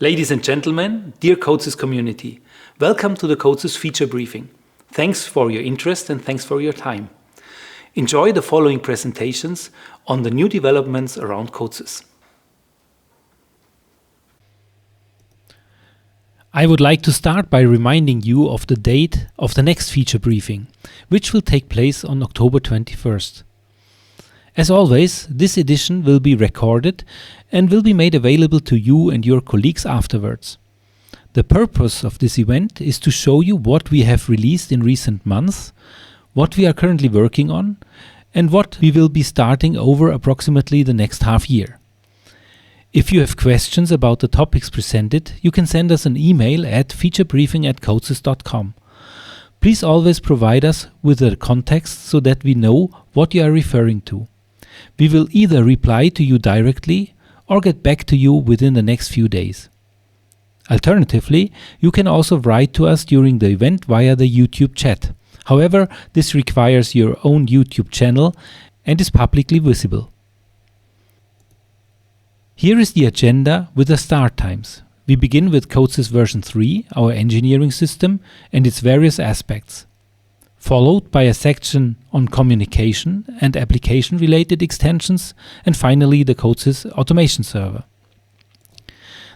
Ladies and gentlemen, dear CODESYS community, welcome to the CODESYS Feature Briefing. Thanks for your interest and thanks for your time. Enjoy the following presentations on the new developments around CODESYS. I would like to start by reminding you of the date of the next feature briefing, which will take place on October 21st. As always, this edition will be recorded and will be made available to you and your colleagues afterwards. The purpose of this event is to show you what we have released in recent months, what we are currently working on, and what we will be starting over approximately the next half year. If you have questions about the topics presented, you can send us an email at featurebriefing@codesys.com. Please always provide us with the context so that we know what you are referring to. We will either reply to you directly or get back to you within the next few days. Alternatively, you can also write to us during the event via the YouTube chat. However, this requires your own YouTube channel and is publicly visible. Here is the agenda with the start times. We begin with CODESYS version 3, our engineering system, and its various aspects, followed by a section on communication and application-related extensions, and finally the CODESYS automation server.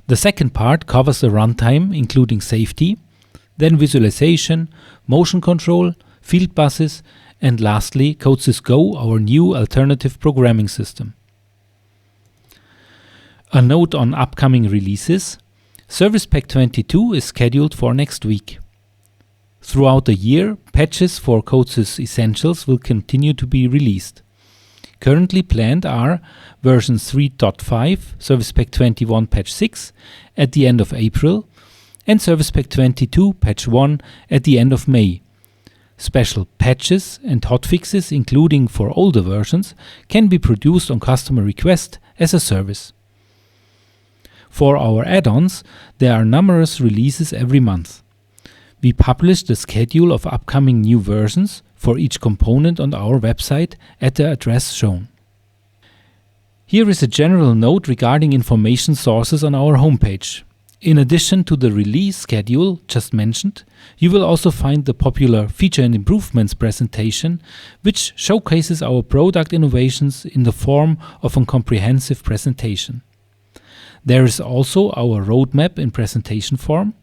The second part covers the runtime, including safety, then visualization, motion control, Fieldbuses, and lastly CODESYS Go, our new alternative programming system. A note on upcoming releases. Service Pack 22 is scheduled for next week. Throughout the year, patches for CODESYS Essentials will continue to be released. Currently planned are version 3.5, Service Pack 21 Patch 6 at the end of April, and Service Pack 22 Patch 1 at the end of May. Special patches and hotfixes, including for older versions, can be produced on customer request as a service. For our add-ons, there are numerous releases every month. We publish the schedule of upcoming new versions for each component on our website at the address shown. Here is a general note regarding information sources on our homepage. In addition to the release schedule just mentioned, you will also find the popular Feature and Improvements presentation, which showcases our product innovations in the form of a comprehensive presentation. There is also our roadmap in presentation form,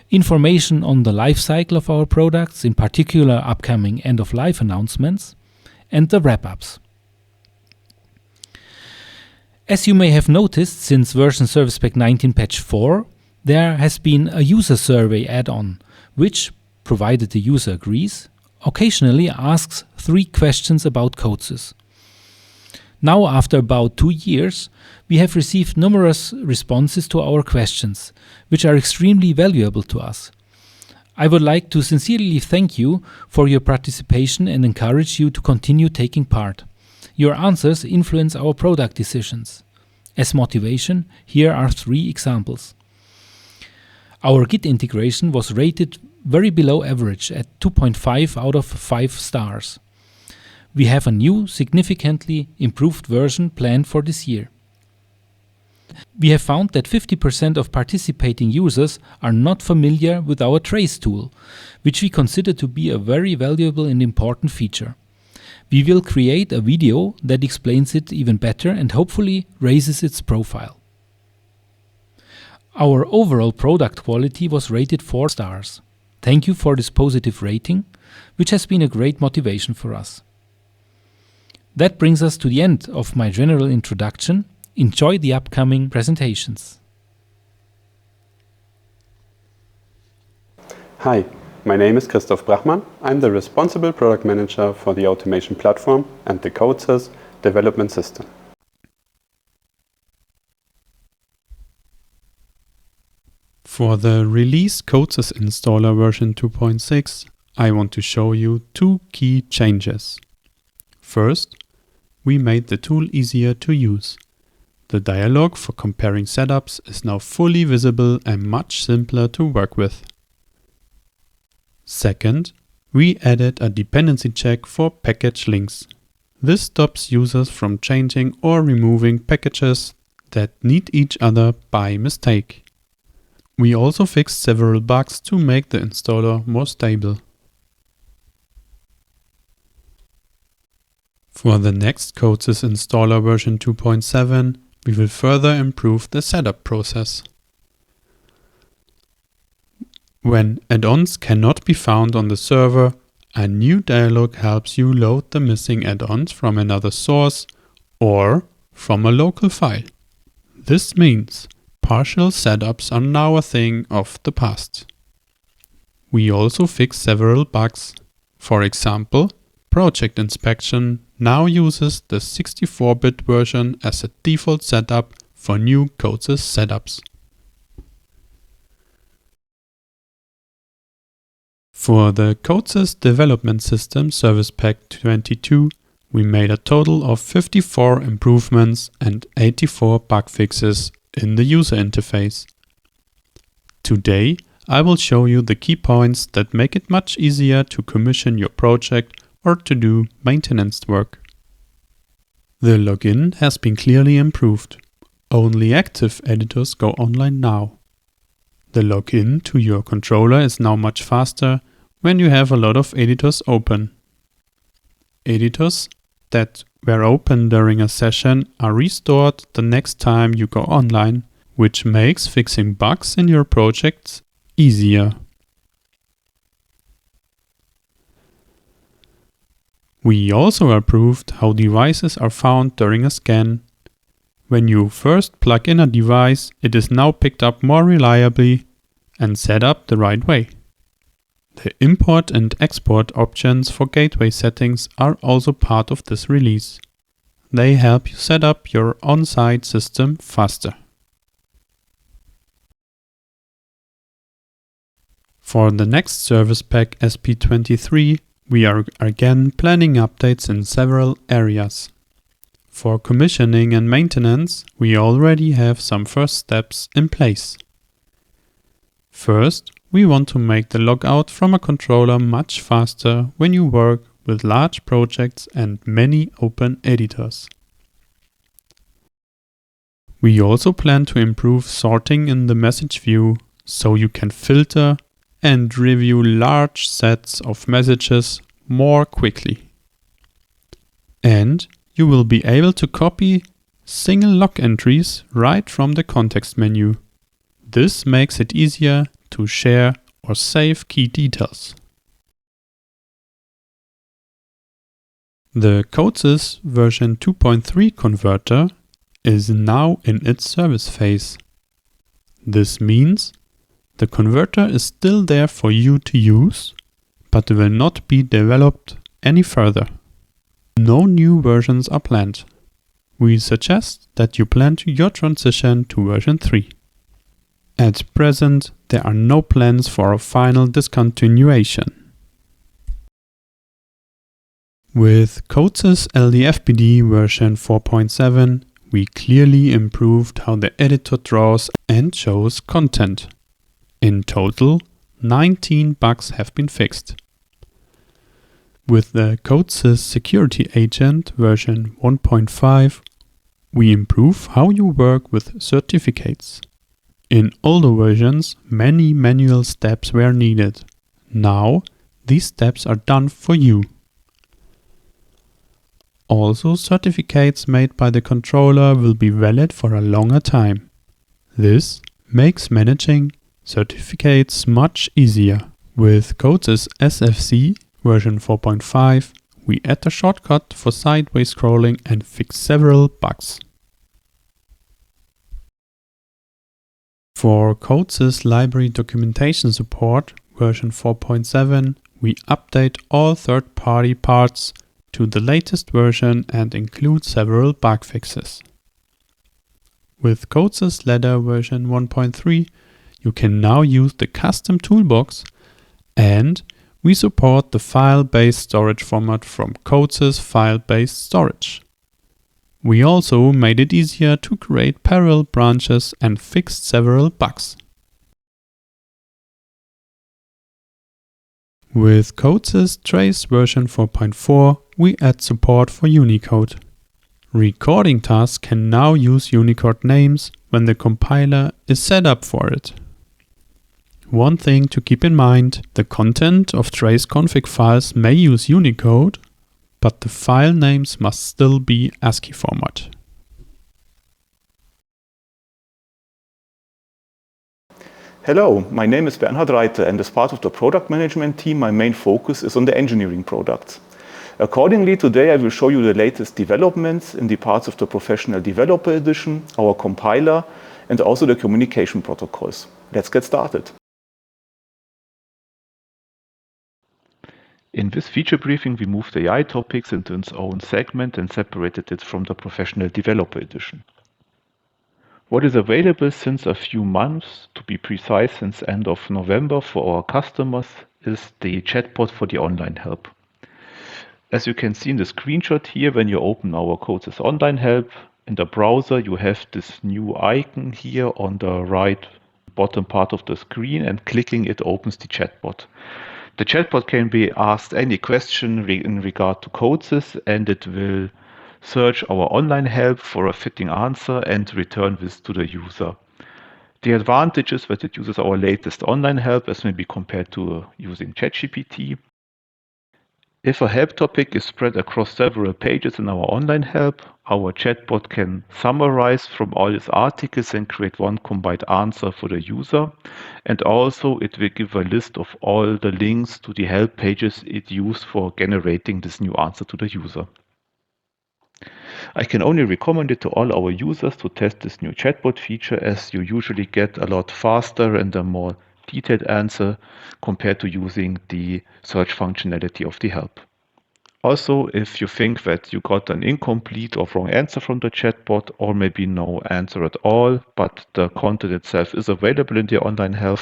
information on the life cycle of our products, in particular upcoming end-of-life announcements, and the wrap-ups. As you may have noticed, since version Service Pack 19 Patch 4, there has been a user survey add-on, which, provided the user agrees, occasionally asks 3 questions about CODESYS. Now, after about 2 years, we have received numerous responses to our questions, which are extremely valuable to us. I would like to sincerely thank you for your participation and encourage you to continue taking part. Your answers influence our product decisions. As motivation, here are 3 examples. Our Git integration was rated very below average at 2.5 out of 5 stars. We have a new, significantly improved version planned for this year. We have found that 50% of participating users are not familiar with our trace tool, which we consider to be a very valuable and important feature. We will create a video that explains it even better and hopefully raises its profile. Our overall product quality was rated 4 stars. Thank you for this positive rating, which has been a great motivation for us. That brings us to the end of my general introduction. Enjoy the upcoming presentations. Hi, my name is Christoph Brachmann. I'm the responsible product manager for the automation platform and the CODESYS development system. For the released CODESYS installer version 2.6, I want to show you 2 key changes. First, we made the tool easier to use. The dialog for comparing setups is now fully visible and much simpler to work with. Second, we added a dependency check for package links. This stops users from changing or removing packages that need each other by mistake. We also fixed several bugs to make the installer more stable. For the next CODESYS installer version 2.7, we will further improve the setup process. When add-ons cannot be found on the server, a new dialog helps you load the missing add-ons from another source or from a local file. This means partial setups are now a thing of the past. We also fixed several bugs. For example, Project Inspection now uses the 64-bit version as a default setup for new CODESYS setups. For the CODESYS Development System Service Pack 22, we made a total of 54 improvements and 84 bug fixes in the user interface. Today, I will show you the key points that make it much easier to commission your project or to do maintenance work. The login has been clearly improved. Only active editors go online now. The login to your controller is now much faster when you have a lot of editors open. Editors that were open during a session are restored the next time you go online, which makes fixing bugs in your projects easier. We also improved how devices are found during a scan. When you first plug in a device, it is now picked up more reliably and set up the right way. The import and export options for gateway settings are also part of this release. They help you set up your on-site system faster. For the next service pack SP23, we are again planning updates in several areas. For commissioning and maintenance, we already have some first steps in place. First, we want to make the logout from a controller much faster when you work with large projects and many open editors. We also plan to improve sorting in the message view so you can filter and review large sets of messages more quickly. And you will be able to copy single log entries right from the context menu. This makes it easier to share or save key details. The CODESYS version 2.3 converter is now in its service phase. This means the converter is still there for you to use, but will not be developed any further. No new versions are planned. We suggest that you plan your transition to version 3. At present, there are no plans for a final discontinuation. With CODESYS LDFPD version 4.7, we clearly improved how the editor draws and shows content. In total, 19 bugs have been fixed. With the CODESYS Security Agent version 1.5, we improve how you work with certificates. In older versions, many manual steps were needed. Now, these steps are done for you. Also, certificates made by the controller will be valid for a longer time. This makes managing certificates much easier. With CODESYS SFC version 4.5, we add a shortcut for sideways scrolling and fix several bugs. For CODESYS Library Documentation Support version 4.7, we update all third-party parts to the latest version and include several bug fixes. With CODESYS Ladder version 1.3, you can now use the custom toolbox, and we support the file-based storage format from CODESYS File-Based Storage. We also made it easier to create parallel branches and fixed several bugs. With CODESYS Trace version 4.4, we add support for Unicode. Recording tasks can now use Unicode names when the compiler is set up for it. One thing to keep in mind, the content of trace config files may use Unicode, but the file names must still be ASCII format. Hello, my name is Bernhard Reite, and as part of the product management team, my main focus is on the engineering products. Accordingly, today I will show you the latest developments in the parts of the Professional Developer Edition, our compiler, and also the communication protocols. Let's get started. In this feature briefing, we moved AI topics into its own segment and separated it from the Professional Developer Edition. What is available since a few months, to be precise since end of November for our customers, is the chatbot for the online help. As you can see in the screenshot here, when you open our CODESYS online help in the browser, you have this new icon here on the right bottom part of the screen, and clicking it opens the chatbot. The chatbot can be asked any question in regard to CODESYS, and it will search our online help for a fitting answer and return this to the user. The advantage is that it uses our latest online help as may be compared to using ChatGPT. If a help topic is spread across several pages in our online help, our chatbot can summarize from all its articles and create one combined answer for the user. And also it will give a list of all the links to the help pages it used for generating this new answer to the user. I can only recommend it to all our users to test this new chatbot feature, as you usually get a lot faster and a more detailed answer compared to using the search functionality of the help. Also, if you think that you got an incomplete or wrong answer from the chatbot, or maybe no answer at all, but the content itself is available in the online help,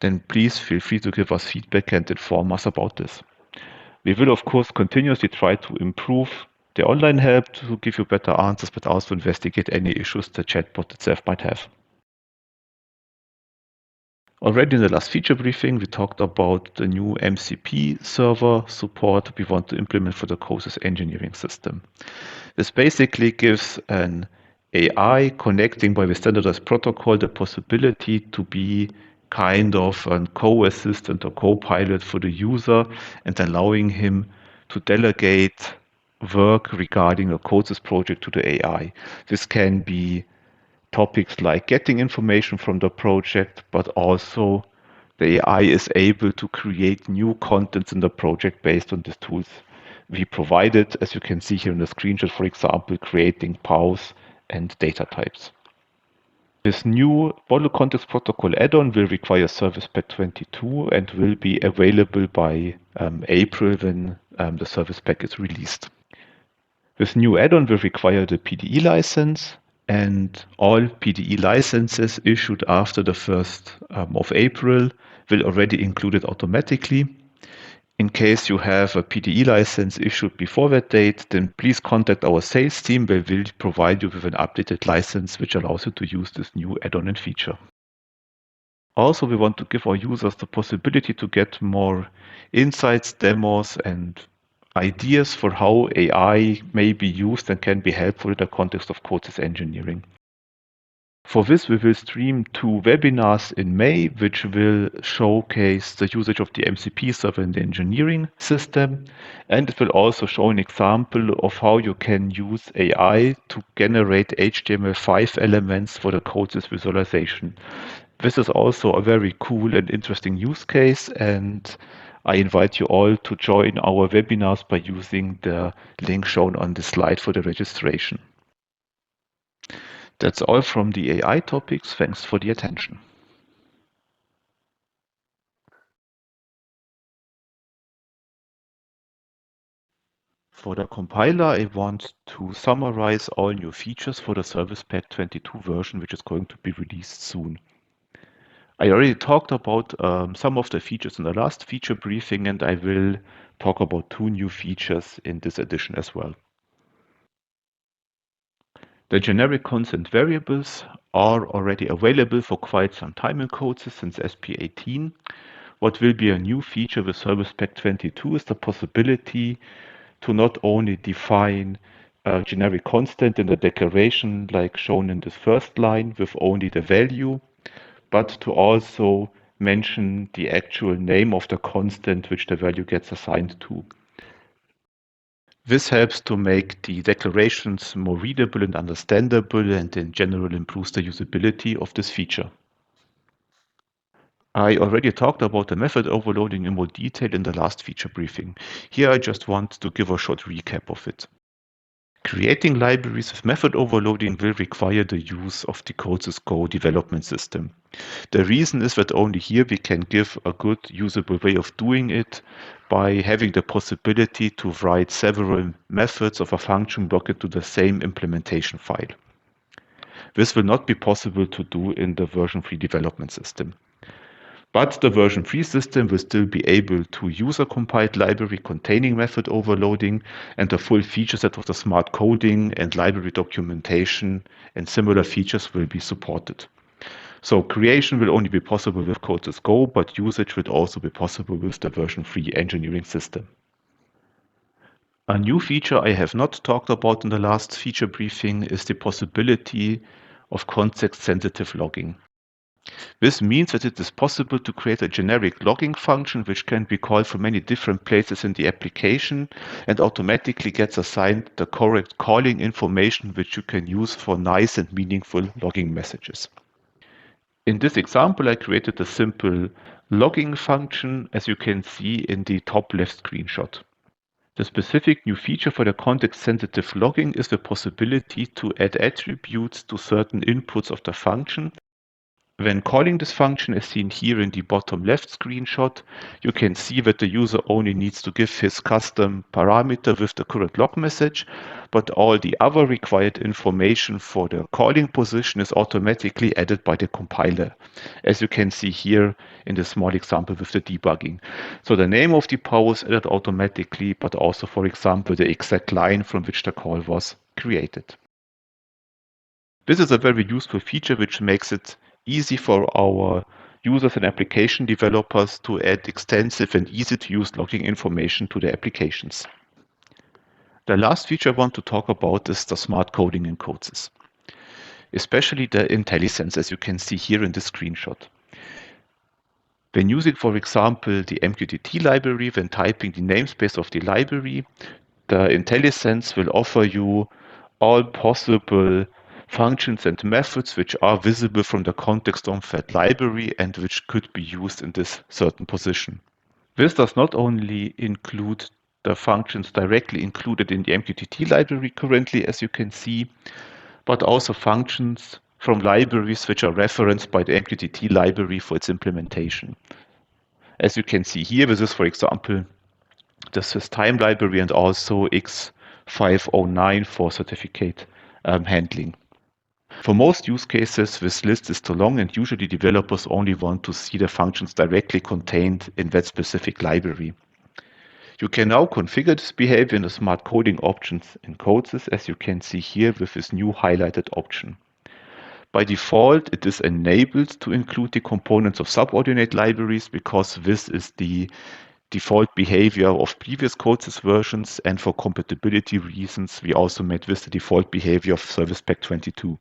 then please feel free to give us feedback and inform us about this. We will, of course, continuously try to improve the online help to give you better answers, but also investigate any issues the chatbot itself might have. Already in the last feature briefing, we talked about the new MCP server support we want to implement for the CODESYS engineering system. This basically gives an AI connecting by the standardized protocol the possibility to be kind of a co-assistant or co-pilot for the user, and allowing him to delegate work regarding a CODESYS project to the AI. This can be topics like getting information from the project, but also the AI is able to create new contents in the project based on these tools we provided, as you can see here in the screenshot, for example, creating POWs and data types. This new Model Context Protocol add-on will require Service Pack 22 and will be available by April when the Service Pack is released. This new add-on will require the PDE license, and all PDE licenses issued after the 1st of April will already include it automatically. In case you have a PDE license issued before that date, then please contact our sales team. They will provide you with an updated license which allows you to use this new add-on and feature. Also, we want to give our users the possibility to get more insights, demos, and ideas for how AI may be used and can be helpful in the context of CODESYS engineering. For this, we will stream 2 webinars in May, which will showcase the usage of the MCP server in the engineering system. And it will also show an example of how you can use AI to generate HTML5 elements for the CODESYS visualization. This is also a very cool and interesting use case, and I invite you all to join our webinars by using the link shown on this slide for the registration. That's all from the AI topics. Thanks for the attention. For the compiler, I want to summarize all new features for the Service Pack 22 version, which is going to be released soon. I already talked about some of the features in the last feature briefing, and I will talk about 2 new features in this edition as well. The generic constant variables are already available for quite some time in CODESYS since SP18. What will be a new feature with Service Pack 22 is the possibility to not only define a generic constant in the declaration like shown in this first line with only the value, but to also mention the actual name of the constant which the value gets assigned to. This helps to make the declarations more readable and understandable, and in general improves the usability of this feature. I already talked about the method overloading in more detail in the last feature briefing. Here I just want to give a short recap of it. Creating libraries with method overloading will require the use of the CODESYS Go development system. The reason is that only here we can give a good usable way of doing it by having the possibility to write several methods of a function block into the same implementation file. This will not be possible to do in the version 3 development system. But the version 3 system will still be able to use a compiled library containing method overloading, and the full feature set of the smart coding and library documentation and similar features will be supported. So creation will only be possible with CODESYS Go, but usage will also be possible with the version 3 engineering system. A new feature I have not talked about in the last feature briefing is the possibility of context-sensitive logging. This means that it is possible to create a generic logging function which can be called from many different places in the application and automatically gets assigned the correct calling information which you can use for nice and meaningful logging messages. In this example, I created a simple logging function, as you can see in the top left screenshot. The specific new feature for the context-sensitive logging is the possibility to add attributes to certain inputs of the function. When calling this function, as seen here in the bottom left screenshot, you can see that the user only needs to give his custom parameter with the current log message, but all the other required information for the calling position is automatically added by the compiler, as you can see here in the small example with the debugging. So the name of the power is added automatically, but also, for example, the exact line from which the call was created. This is a very useful feature which makes it easy for our users and application developers to add extensive and easy to use logging information to their applications. The last feature I want to talk about is the smart coding in CODESYS, especially the IntelliSense, as you can see here in this screenshot. When using, for example, the MQTT library, when typing the namespace of the library, the IntelliSense will offer you all possible functions and methods which are visible from the context of that library and which could be used in this certain position. This does not only include the functions directly included in the MQTT library currently, as you can see, but also functions from libraries which are referenced by the MQTT library for its implementation. As you can see here, this is, for example, the SysTime library and also X509 for certificate handling. For most use cases, this list is too long, and usually developers only want to see the functions directly contained in that specific library. You can now configure this behavior in the smart coding options in CODESYS, as you can see here with this new highlighted option. By default, it is enabled to include the components of subordinate libraries because this is the default behavior of previous CODESYS versions, and for compatibility reasons, we also made this the default behavior of Service Pack 22.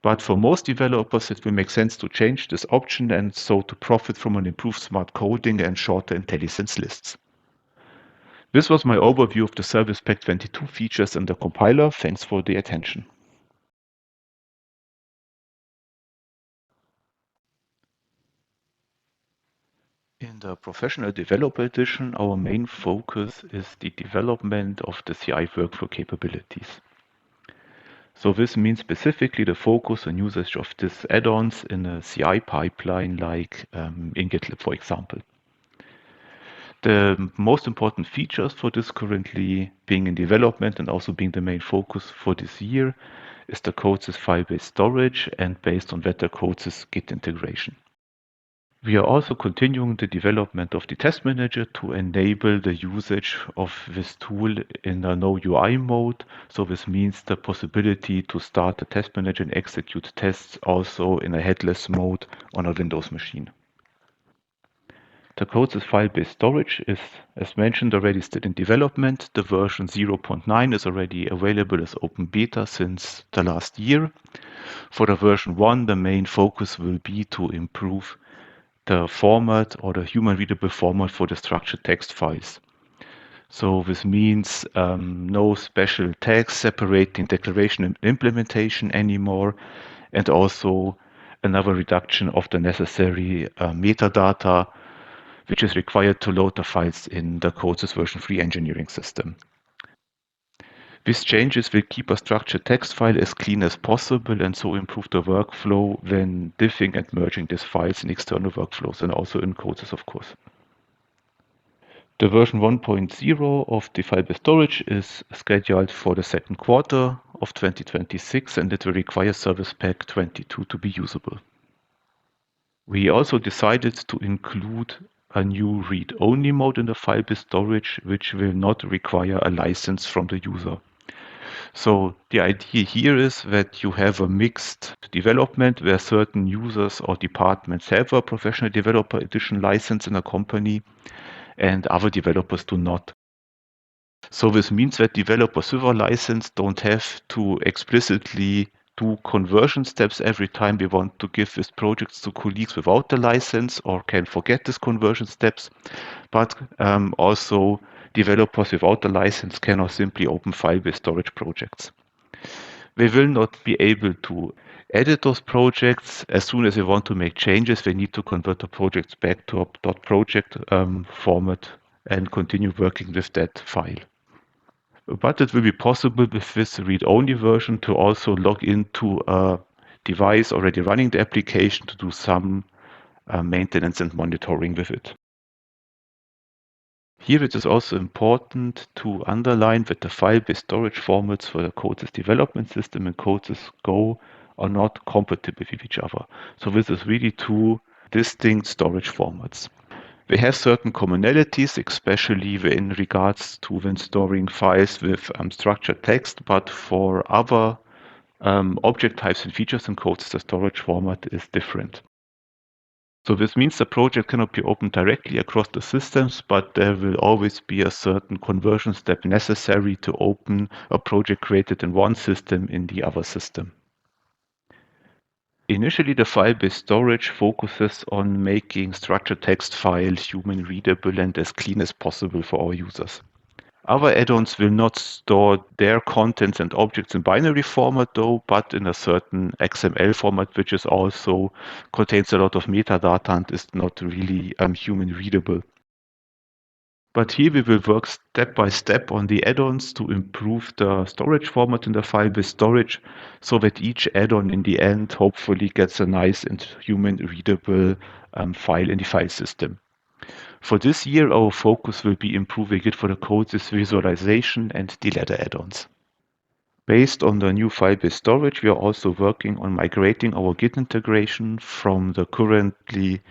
But for most developers, it will make sense to change this option and so to profit from an improved smart coding and shorter IntelliSense lists. This was my overview of the Service Pack 22 features in the compiler. Thanks for the attention. In the Professional Developer Edition, our main focus is the development of the CI workflow capabilities. So this means specifically the focus on usage of these add-ons in a CI pipeline like in GitLab, for example. The most important features for this currently being in development and also being the main focus for this year is the CODESYS file-based storage and based on that the CODESYS Git integration. We are also continuing the development of the test manager to enable the usage of this tool in a no UI mode. So this means the possibility to start the test manager and execute tests also in a headless mode on a Windows machine. The CODESYS file-based storage is, as mentioned, already still in development. The version 0.9 is already available as open beta since the last year. For the version 1, the main focus will be to improve the format or the human readable format for the structured text files. So this means no special tags separating declaration and implementation anymore, and also another reduction of the necessary metadata, which is required to load the files in the CODESYS version 3 engineering system. These changes will keep a structured text file as clean as possible and so improve the workflow when diffing and merging these files in external workflows and also in CODESYS, of course. The version 1.0 of the Fieldbus storage is scheduled for the second quarter of 2026, and it will require Service Pack 22 to be usable. We also decided to include a new read-only mode in the Fieldbus storage, which will not require a license from the user. So the idea here is that you have a mixed development where certain users or departments have a professional developer edition license in a company and other developers do not. So this means that developers with a license don't have to explicitly do conversion steps every time we want to give these projects to colleagues without the license, or can forget these conversion steps. But also developers without the license cannot simply open Fieldbus storage projects. They will not be able to edit those projects. As soon as they want to make changes, they need to convert the projects back to a .project format and continue working with that file. But it will be possible with this read-only version to also log into a device already running the application to do some maintenance and monitoring with it. Here it is also important to underline that the file-based storage formats for the CODESYS development system and CODESYS Go are not compatible with each other. So this is really two distinct storage formats. They have certain commonalities, especially in regards to when storing files with structured text, but for other object types and features in CODESYS, the storage format is different. So this means the project cannot be opened directly across the systems, but there will always be a certain conversion step necessary to open a project created in one system in the other system. Initially, the file-based storage focuses on making structured text files human readable and as clean as possible for our users. Other add-ons will not store their contents and objects in binary format though, but in a certain XML format, which is also contains a lot of metadata and is not really human readable. But here we will work step by step on the add-ons to improve the storage format in the file-based storage so that each add-on in the end hopefully gets a nice and human readable file in the file system. For this year, our focus will be improving it for the CODESYS visualization and the ladder add-ons. Based on the new file-based storage, we are also working on migrating our Git integration from the currently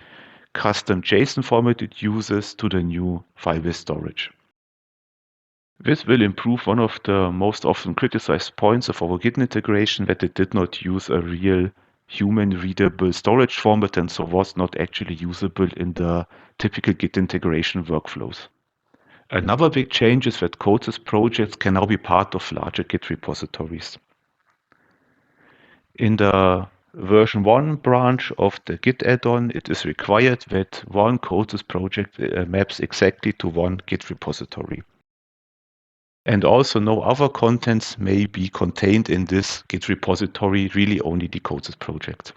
custom JSON format it uses to the new file-based storage. This will improve one of the most often criticized points of our Git integration, that it did not use a real human-readable storage format and so was not actually usable in the typical Git integration workflows. Another big change is that CODESYS projects can now be part of larger Git repositories. In the version 1 branch of the Git add-on, it is required that one CODESYS project maps exactly to one Git repository. And also no other contents may be contained in this Git repository, really only the CODESYS project.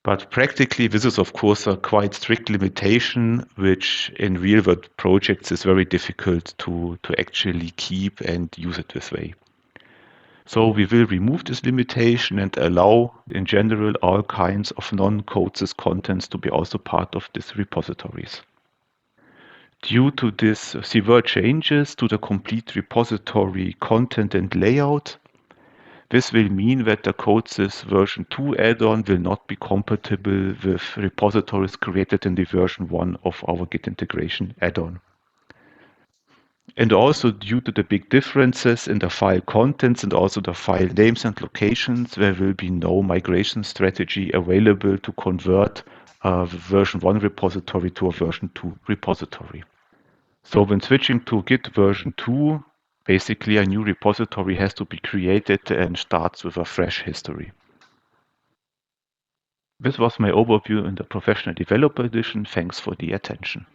But practically, this is of course a quite strict limitation, which in real-world projects is very difficult to actually keep and use it this way. So we will remove this limitation and allow, in general, all kinds of non-CODESYS contents to be also part of these repositories. Due to this severe changes to the complete repository content and layout, this will mean that the CODESYS version 2 add-on will not be compatible with repositories created in the version 1 of our Git integration add-on. And also due to the big differences in the file contents and also the file names and locations, there will be no migration strategy available to convert a version 1 repository to a version 2 repository. So when switching to Git version 2, basically a new repository has to be created and starts with a fresh history. This was my overview in the Professional Developer Edition. Thanks for the attention.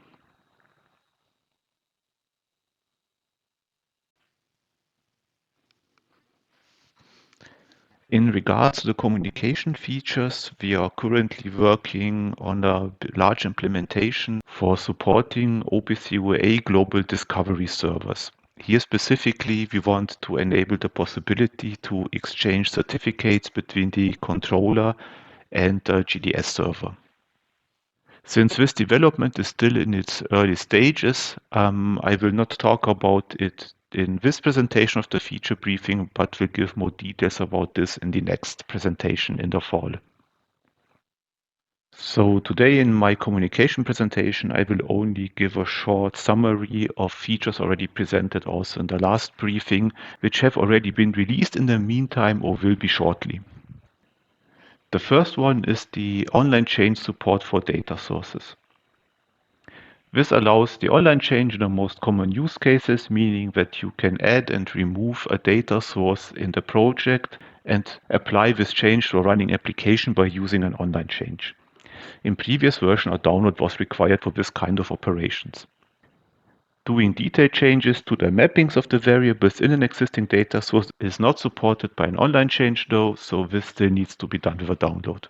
In regards to the communication features, we are currently working on a large implementation for supporting OPC UA global discovery servers. Here specifically, we want to enable the possibility to exchange certificates between the controller and the GDS server. Since this development is still in its early stages, I will not talk about it in this presentation of the feature briefing, but will give more details about this in the next presentation in the fall. So today in my communication presentation, I will only give a short summary of features already presented also in the last briefing, which have already been released in the meantime or will be shortly. The first one is the online change support for data sources. This allows the online change in the most common use cases, meaning that you can add and remove a data source in the project and apply this change to a running application by using an online change. In previous version, a download was required for this kind of operations. Doing detailed changes to the mappings of the variables in an existing data source is not supported by an online change though, so this still needs to be done with a download.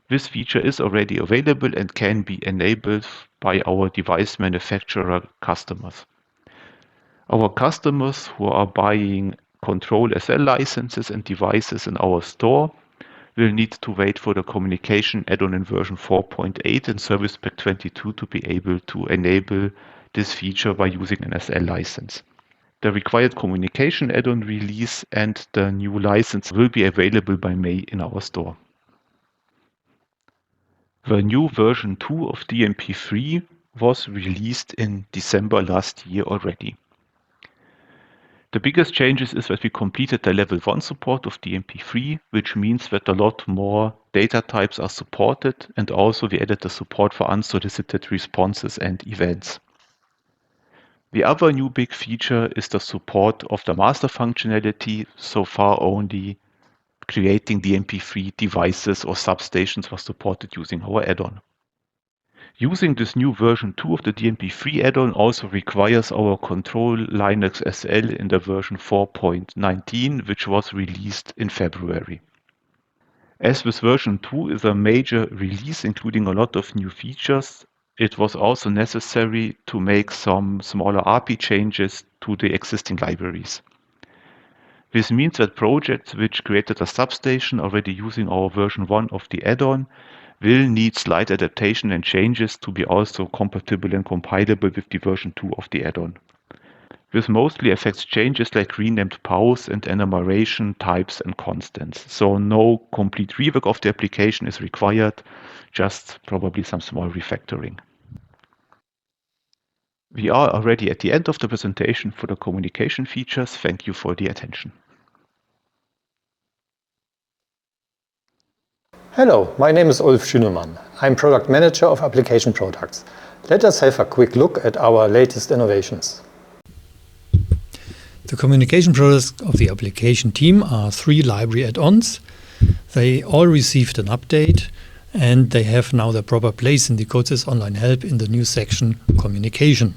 This feature is already available and can be enabled by our device manufacturer customers. Our customers who are buying Control SL licenses and devices in our store will need to wait for the communication add-on in version 4.8 and Service Pack 22 to be able to enable this feature by using an SL license. The required communication add-on release and the new license will be available by May in our store. The new version 2 of DMP3 was released in December last year already. The biggest changes is that we completed the level 1 support of DMP3, which means that a lot more data types are supported, and also we added the support for unsolicited responses and events. The other new big feature is the support of the master functionality, so far only creating DMP3 devices or substations was supported using our add-on. Using this new version 2 of the DMP3 add-on also requires our Control Linux SL in the version 4.19, which was released in February. As this version 2 is a major release including a lot of new features, it was also necessary to make some smaller API changes to the existing libraries. This means that projects which created a substation already using our version 1 of the add-on will need slight adaptation and changes to be also compatible and compilable with the version 2 of the add-on. This mostly affects changes like renamed pause and enumeration types and constants. So no complete rework of the application is required, just probably some small refactoring. We are already at the end of the presentation for the communication features. Thank you for the attention. Hello, my name is Ulf Schünemann. I'm Product Manager of Application Products. Let us have a quick look at our latest innovations. The communication products of the application team are 3 library add-ons. They all received an update and they have now their proper place in the CODESYS online help in the new section Communication.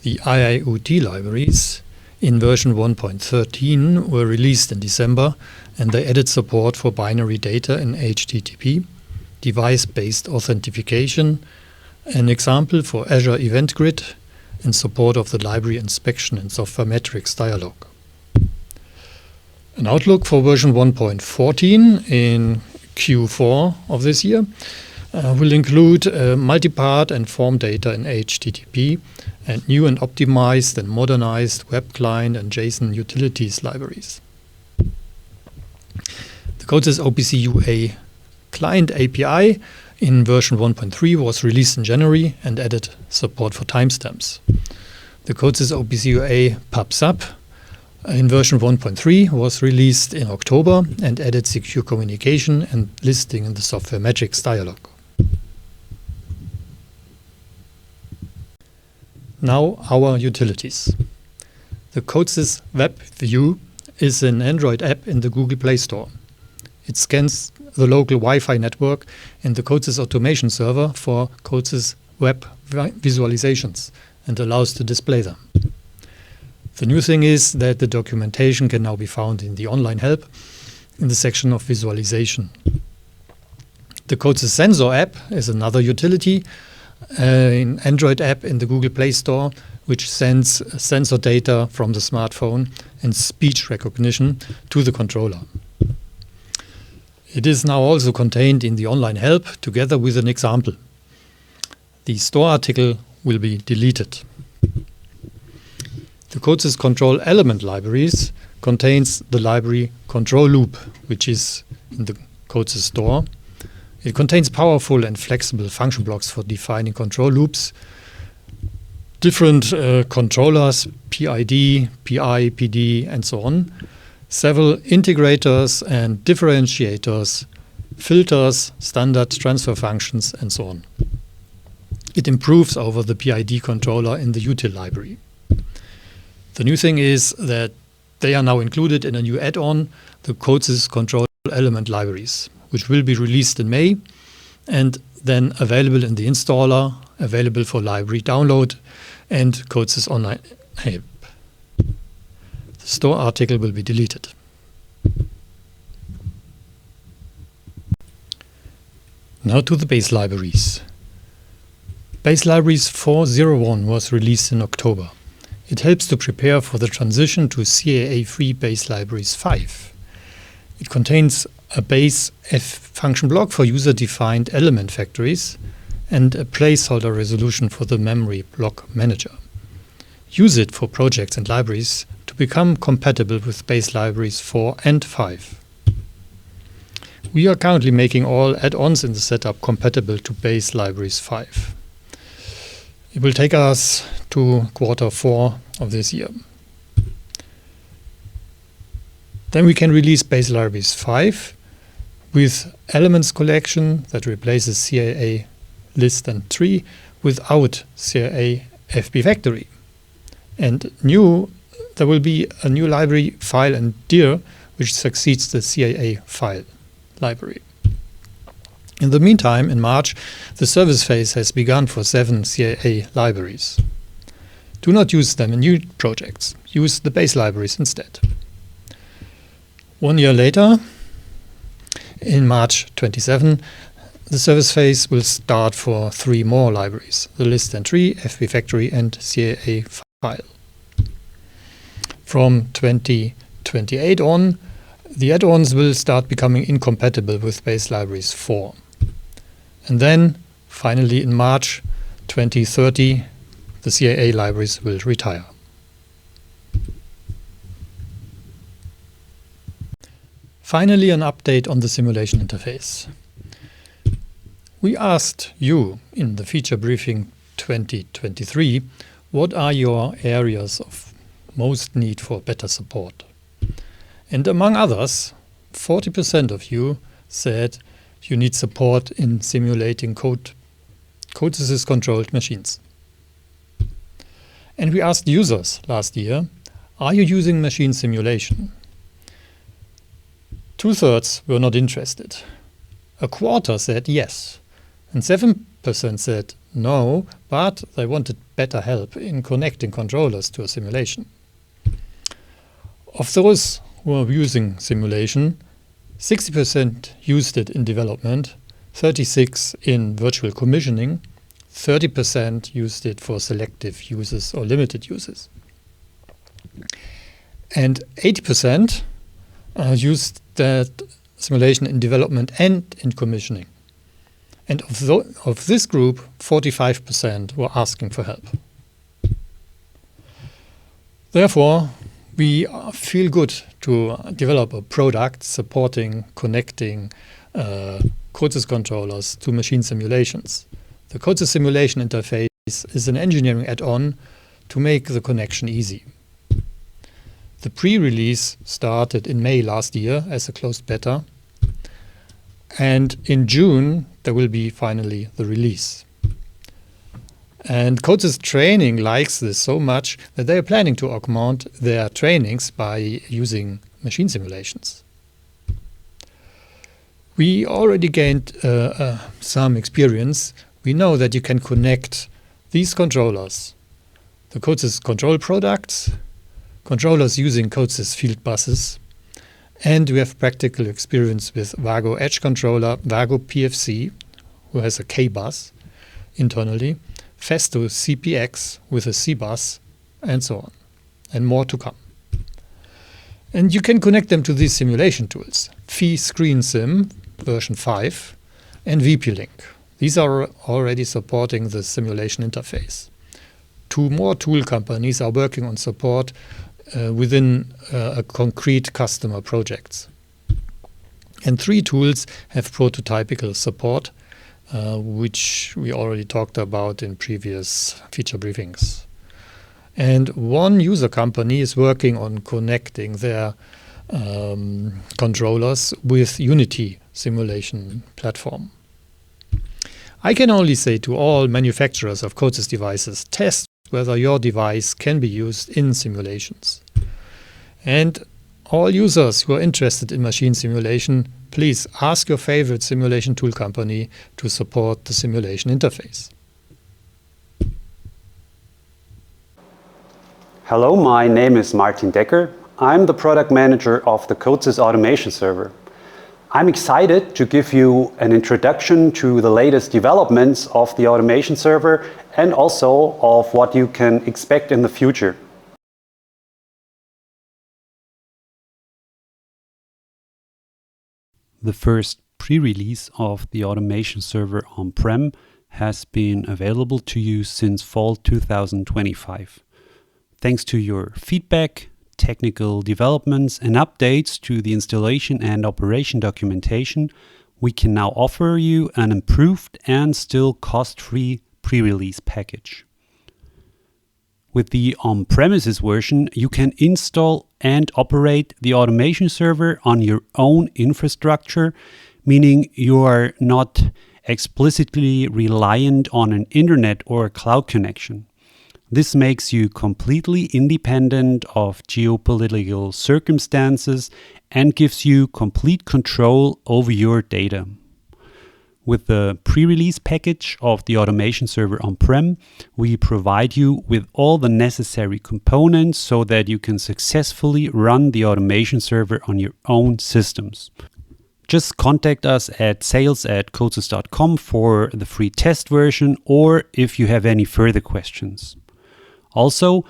The IIoT libraries in version 1.13 were released in December and they added support for binary data in HTTP, device-based authentication, an example for Azure Event Grid, and support of the library inspection and software metrics dialog. An outlook for version 1.14 in Q4 of this year will include multipart and form data in HTTP and new and optimized and modernized web client and JSON utilities libraries. The CODESYS OPC UA client API in version 1.3 was released in January and added support for timestamps. The CODESYS OPC UA PubSub in version 1.3 was released in October and added secure communication and listing in the software metrics dialog. Now our utilities. The CODESYS Web View is an Android app in the Google Play Store. It scans the local Wi-Fi network and the CODESYS automation server for CODESYS web visualizations and allows to display them. The new thing is that the documentation can now be found in the online help in the section of visualization. The CODESYS Sensor app is another utility, an Android app in the Google Play Store, which sends sensor data from the smartphone and speech recognition to the controller. It is now also contained in the online help together with an example. The store article will be deleted. The CODESYS control element libraries contains the library control loop, which is in the CODESYS store. It contains powerful and flexible function blocks for defining control loops, different controllers, PID, PI, PD, and so on, several integrators and differentiators, filters, standard transfer functions, and so on. It improves over the PID controller in the util library. The new thing is that they are now included in a new add-on, the CODESYS control element libraries, which will be released in May and then available in the installer, available for library download, and CODESYS online help. The store article will be deleted. Now to the base libraries. Base Libraries 4.0.1 was released in October. It helps to prepare for the transition to CAA-free Base Libraries 5. It contains a base F function block for user-defined element factories and a placeholder resolution for the memory block manager. Use it for projects and libraries to become compatible with Base Libraries 4 and 5. We are currently making all add-ons in the setup compatible to Base Libraries 5. It will take us to Q4 of this year. Then we can release Base Libraries 5 with elements collection that replaces CAA list and tree without CAA FB factory. And there will be a new library file and dir which succeeds the CAA file library. In the meantime, in March, the service phase has begun for 7 CAA libraries. Do not use them in new projects. Use the base libraries instead. 1 year later, in March 27, the service phase will start for 3 more libraries, the list and tree, FB factory, and CAA file. From 2028 on, the add-ons will start becoming incompatible with Base Libraries 4. And then, finally, in March 2030, the CAA libraries will retire. Finally, an update on the simulation interface. We asked you in the Feature Briefing 2023, what are your areas of most need for better support? And among others, 40% of you said you need support in simulating CODESYS-controlled machines. And we asked users last year, are you using machine simulation? 2/3 were not interested. A quarter said yes. And 7% said no, but they wanted better help in connecting controllers to a simulation. Of those who are using simulation, 60% used it in development, 36% in virtual commissioning, 30% used it for selective uses or limited uses. And 80% used that simulation in development and in commissioning. And of this group, 45% were asking for help. Therefore, we feel good to develop a product supporting connecting CODESYS controllers to machine simulations. The CODESYS simulation interface is an engineering add-on to make the connection easy. The pre-release started in May last year as a closed beta, and in June there will be finally the release. And CODESYS Training likes this so much that they are planning to augment their trainings by using machine simulations. We already gained some experience. We know that you can connect these controllers, the CODESYS control products, controllers using CODESYS Fieldbuses, and we have practical experience with Vago Edge Controller, Vago PFC, who has a K-bus internally, Festo CPX with a C-bus, and so on, and more to come. And you can connect them to these simulation tools, FScreenSim version 5 and VP-Link. These are already supporting the simulation interface. 2 more tool companies are working on support within a concrete customer projects. And 3 tools have prototypical support, which we already talked about in previous feature briefings. And 1 user company is working on connecting their controllers with Unity simulation platform. I can only say to all manufacturers of CODESYS devices, test whether your device can be used in simulations. And all users who are interested in machine simulation, please ask your favorite simulation tool company to support the simulation interface. Hello, my name is Martin Decker. I'm the product manager of the CODESYS automation server. I'm excited to give you an introduction to the latest developments of the automation server and also of what you can expect in the future. The first pre-release of the automation server on-prem has been available to you since fall 2025. Thanks to your feedback, technical developments and updates to the installation and operation documentation, we can now offer you an improved and still cost-free pre-release package. With the on-premises version, you can install and operate the automation server on your own infrastructure, meaning you are not explicitly reliant on an internet or cloud connection. This makes you completely independent of geopolitical circumstances and gives you complete control over your data. With the pre-release package of the automation server on-prem, we provide you with all the necessary components so that you can successfully run the automation server on your own systems. Just contact us at sales@codesys.com for the free test version or if you have any further questions. Also,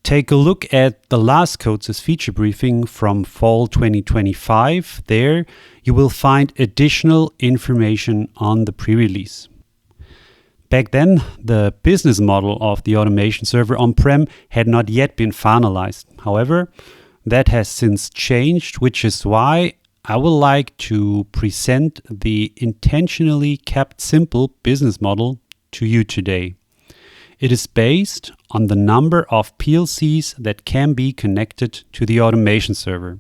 take a look at the last CODESYS feature briefing from fall 2025. There you will find additional information on the pre-release. Back then, the business model of the automation server on-prem had not yet been finalized. However, that has since changed, which is why I would like to present the intentionally kept simple business model to you today. It is based on the number of PLCs that can be connected to the automation server.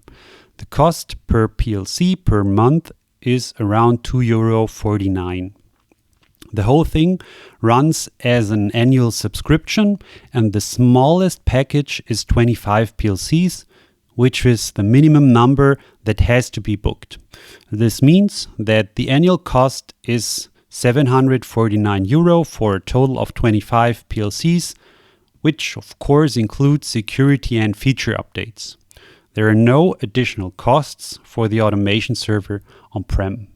The cost per PLC per month is around €2.49. The whole thing runs as an annual subscription, and the smallest package is 25 PLCs, which is the minimum number that has to be booked. This means that the annual cost is €749 for a total of 25 PLCs, which of course includes security and feature updates. There are no additional costs for the automation server on-prem.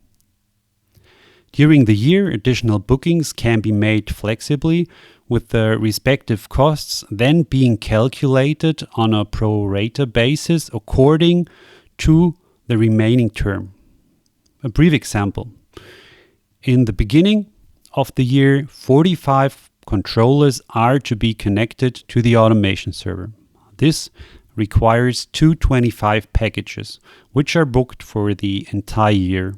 During the year, additional bookings can be made flexibly, with the respective costs then being calculated on a pro rata basis according to the remaining term. A brief example. In the beginning of the year, 45 controllers are to be connected to the automation server. This requires 225 packages, which are booked for the entire year.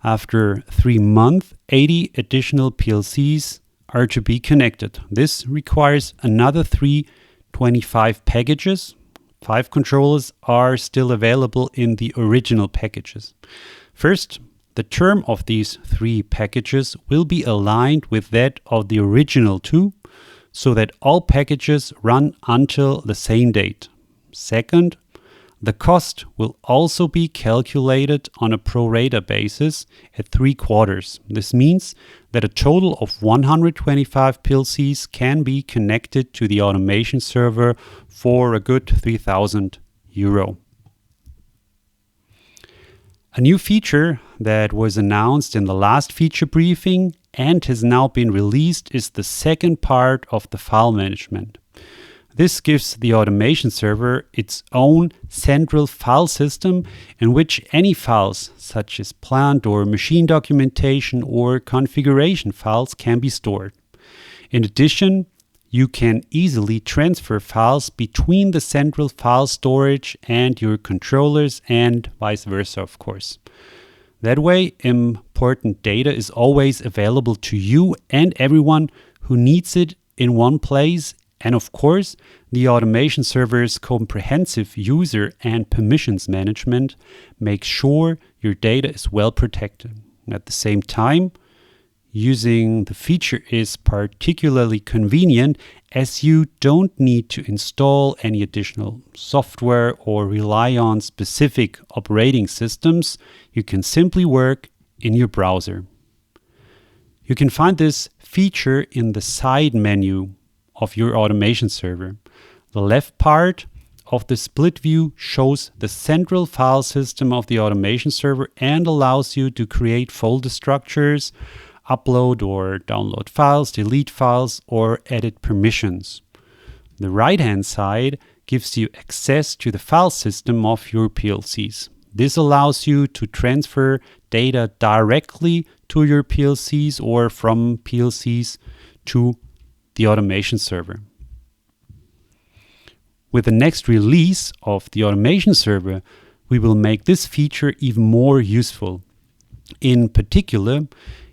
After 3 months, 80 additional PLCs are to be connected. This requires another 325 packages. 5 controllers are still available in the original packages. First, the term of these 3 packages will be aligned with that of the original 2, so that all packages run until the same date. Second, The cost will also be calculated on a pro rata basis at 3/4. This means that a total of 125 PLCs can be connected to the automation server for a good €3,000. A new feature that was announced in the last feature briefing and has now been released is the second part of the file management. This gives the automation server its own central file system in which any files, such as plant or machine documentation or configuration files, can be stored. In addition, you can easily transfer files between the central file storage and your controllers and vice versa, of course. That way, important data is always available to you and everyone who needs it in one place. And of course, the automation server's comprehensive user and permissions management makes sure your data is well protected. At the same time, using the feature is particularly convenient as you don't need to install any additional software or rely on specific operating systems. You can simply work in your browser. You can find this feature in the side menu of your automation server. The left part of the split view shows the central file system of the automation server and allows you to create folder structures, upload or download files, delete files, or edit permissions. The right-hand side gives you access to the file system of your PLCs. This allows you to transfer data directly to your PLCs or from PLCs to the automation server. With the next release of the automation server, we will make this feature even more useful. In particular,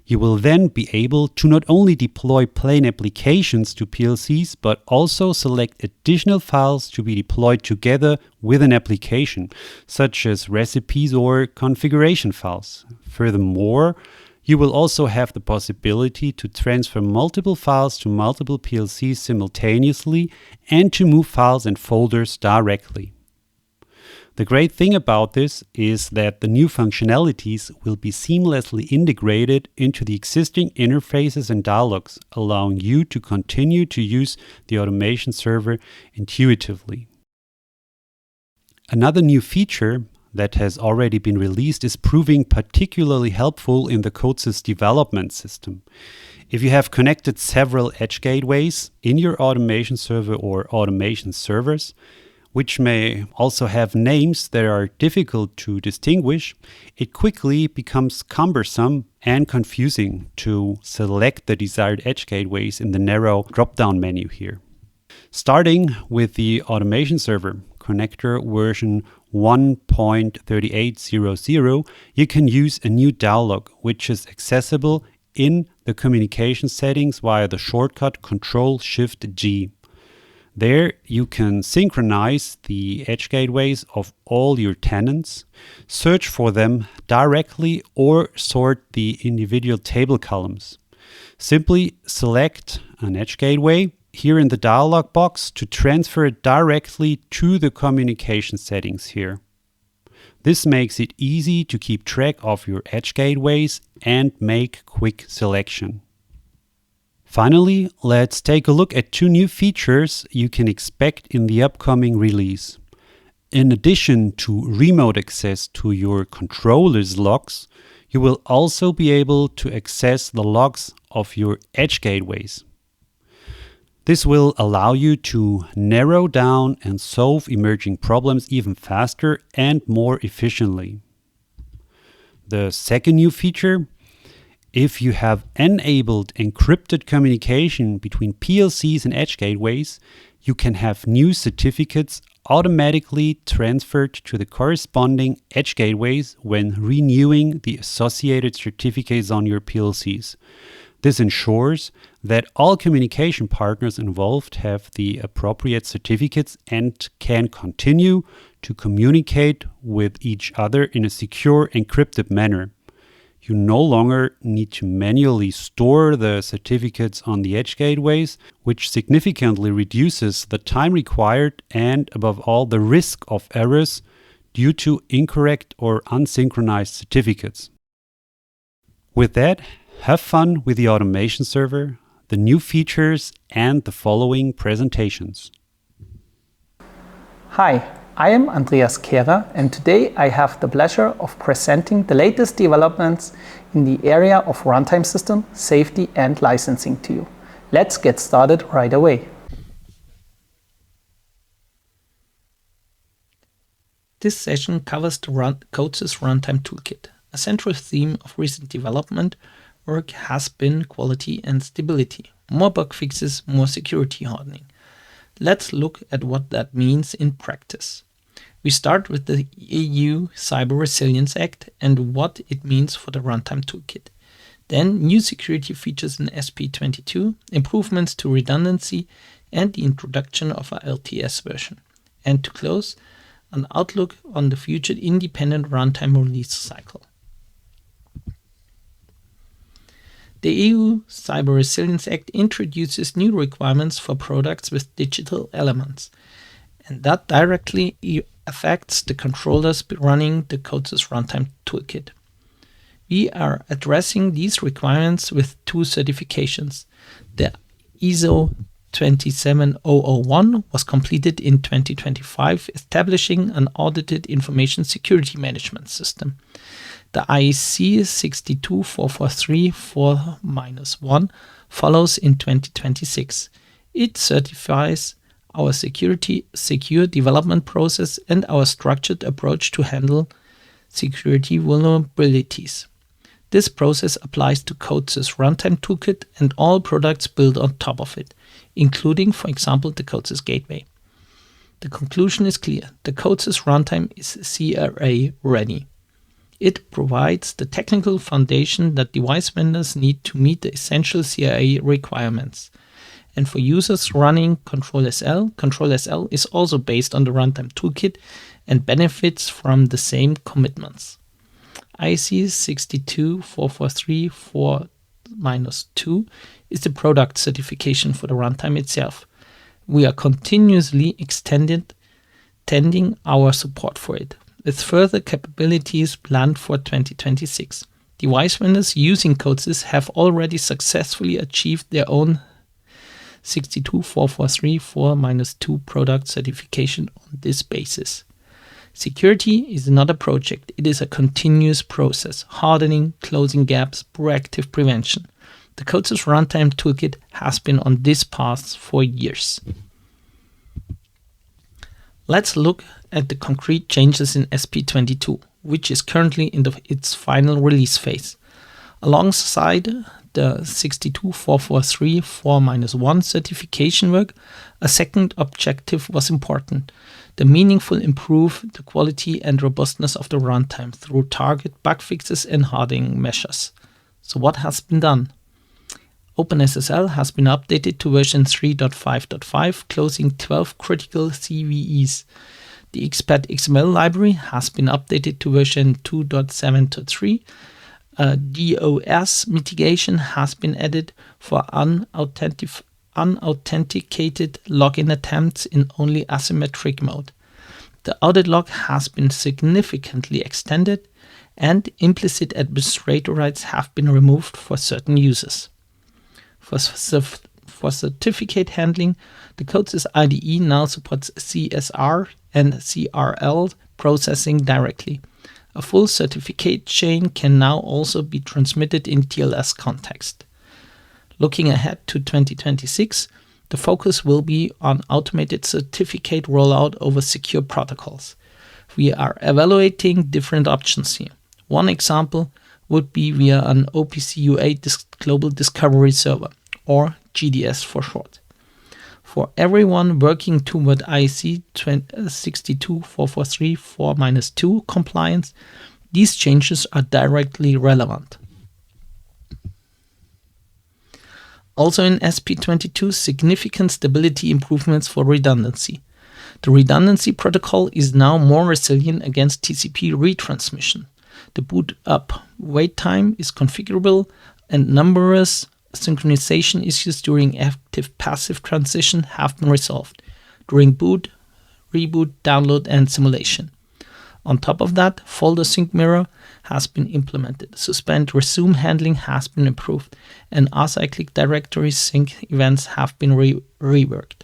you will then be able to not only deploy plain applications to PLCs, but also select additional files to be deployed together with an application, such as recipes or configuration files. Furthermore, you will also have the possibility to transfer multiple files to multiple PLCs simultaneously and to move files and folders directly. The great thing about this is that the new functionalities will be seamlessly integrated into the existing interfaces and dialogues, allowing you to continue to use the automation server intuitively. Another new feature that has already been released is proving particularly helpful in the CODESYS development system. If you have connected several edge gateways in your automation server or automation servers, which may also have names that are difficult to distinguish, it quickly becomes cumbersome and confusing to select the desired edge gateways in the narrow drop-down menu here. Starting with the automation server connector version 1.3800, you can use a new dialog, which is accessible in the communication settings via the shortcut Ctrl-Shift-G. There you can synchronize the edge gateways of all your tenants, search for them directly, or sort the individual table columns. Simply select an edge gateway here in the dialog box to transfer it directly to the communication settings here. This makes it easy to keep track of your edge gateways and make quick selection. Finally, let's take a look at two new features you can expect in the upcoming release. In addition to remote access to your controller's logs, you will also be able to access the logs of your edge gateways. This will allow you to narrow down and solve emerging problems even faster and more efficiently. The second new feature: if you have enabled encrypted communication between PLCs and edge gateways, you can have new certificates automatically transferred to the corresponding edge gateways when renewing the associated certificates on your PLCs. This ensures that all communication partners involved have the appropriate certificates and can continue to communicate with each other in a secure, encrypted manner. You no longer need to manually store the certificates on the edge gateways, which significantly reduces the time required and, above all, the risk of errors due to incorrect or unsynchronized certificates. With that, have fun with the automation server, the new features, and the following presentations. Hi, I am Andreas Kehrer, and today I have the pleasure of presenting the latest developments in the area of runtime system, safety and licensing to you. Let's get started right away. This session covers the CODESYS Runtime Toolkit. A central theme of recent development work has been quality and stability. More bug fixes, more security hardening. Let's look at what that means in practice. We start with the EU Cyber Resilience Act and what it means for the Runtime Toolkit. Then new security features in SP22, improvements to redundancy, and the introduction of a LTS version. And to close, an outlook on the future independent runtime release cycle. The EU Cyber Resilience Act introduces new requirements for products with digital elements, and that directly affects the controllers running the CODESYS Runtime Toolkit. We are addressing these requirements with two certifications. The ISO 27001 was completed in 2025, establishing an audited information security management system. The IEC 62443-4-1 follows in 2026. It certifies our secure development process and our structured approach to handle security vulnerabilities. This process applies to CODESYS Runtime Toolkit and all products built on top of it, including, for example, the CODESYS Gateway. The conclusion is clear. The CODESYS Runtime is CRA ready. It provides the technical foundation that device vendors need to meet the essential CRA requirements. And for users running Control-SL is also based on the Runtime Toolkit and benefits from the same commitments. IEC 62443-4-2 is the product certification for the runtime itself. We are continuously extending our support for it, with further capabilities planned for 2026. Device vendors using CODESYS have already successfully achieved their own 62443-4-2 product certification on this basis. Security is not a project, it is a continuous process, hardening, closing gaps, proactive prevention. The CODESYS Runtime Toolkit has been on this path for years. Let's look at the concrete changes in SP22, which is currently in its final release phase. Alongside the 62443-4-1 certification work, a second objective was important: the meaningful improve the quality and robustness of the runtime through target bug fixes and hardening measures. So what has been done? OpenSSL has been updated to version 3.5.5, closing 12 critical CVEs. The Expert XML library has been updated to version 2.7.3. DOS mitigation has been added for unauthenticated login attempts in only asymmetric mode. The audit log has been significantly extended, and implicit administrator rights have been removed for certain users. For certificate handling, the CODESYS IDE now supports CSR and CRL processing directly. A full certificate chain can now also be transmitted in TLS context. Looking ahead to 2026, the focus will be on automated certificate rollout over secure protocols. We are evaluating different options here. One example would be via an OPC UA Global Discovery Server, or GDS for short. For everyone working toward IEC 62443-4-2 compliance, these changes are directly relevant. Also in SP22, significant stability improvements for redundancy. The redundancy protocol is now more resilient against TCP retransmission. The boot up wait time is configurable, and numerous synchronization issues during active-passive transition have been resolved during boot, reboot, download, and simulation. On top of that, folder sync mirror has been implemented. Suspend resume handling has been improved, and acyclic directory sync events have been reworked.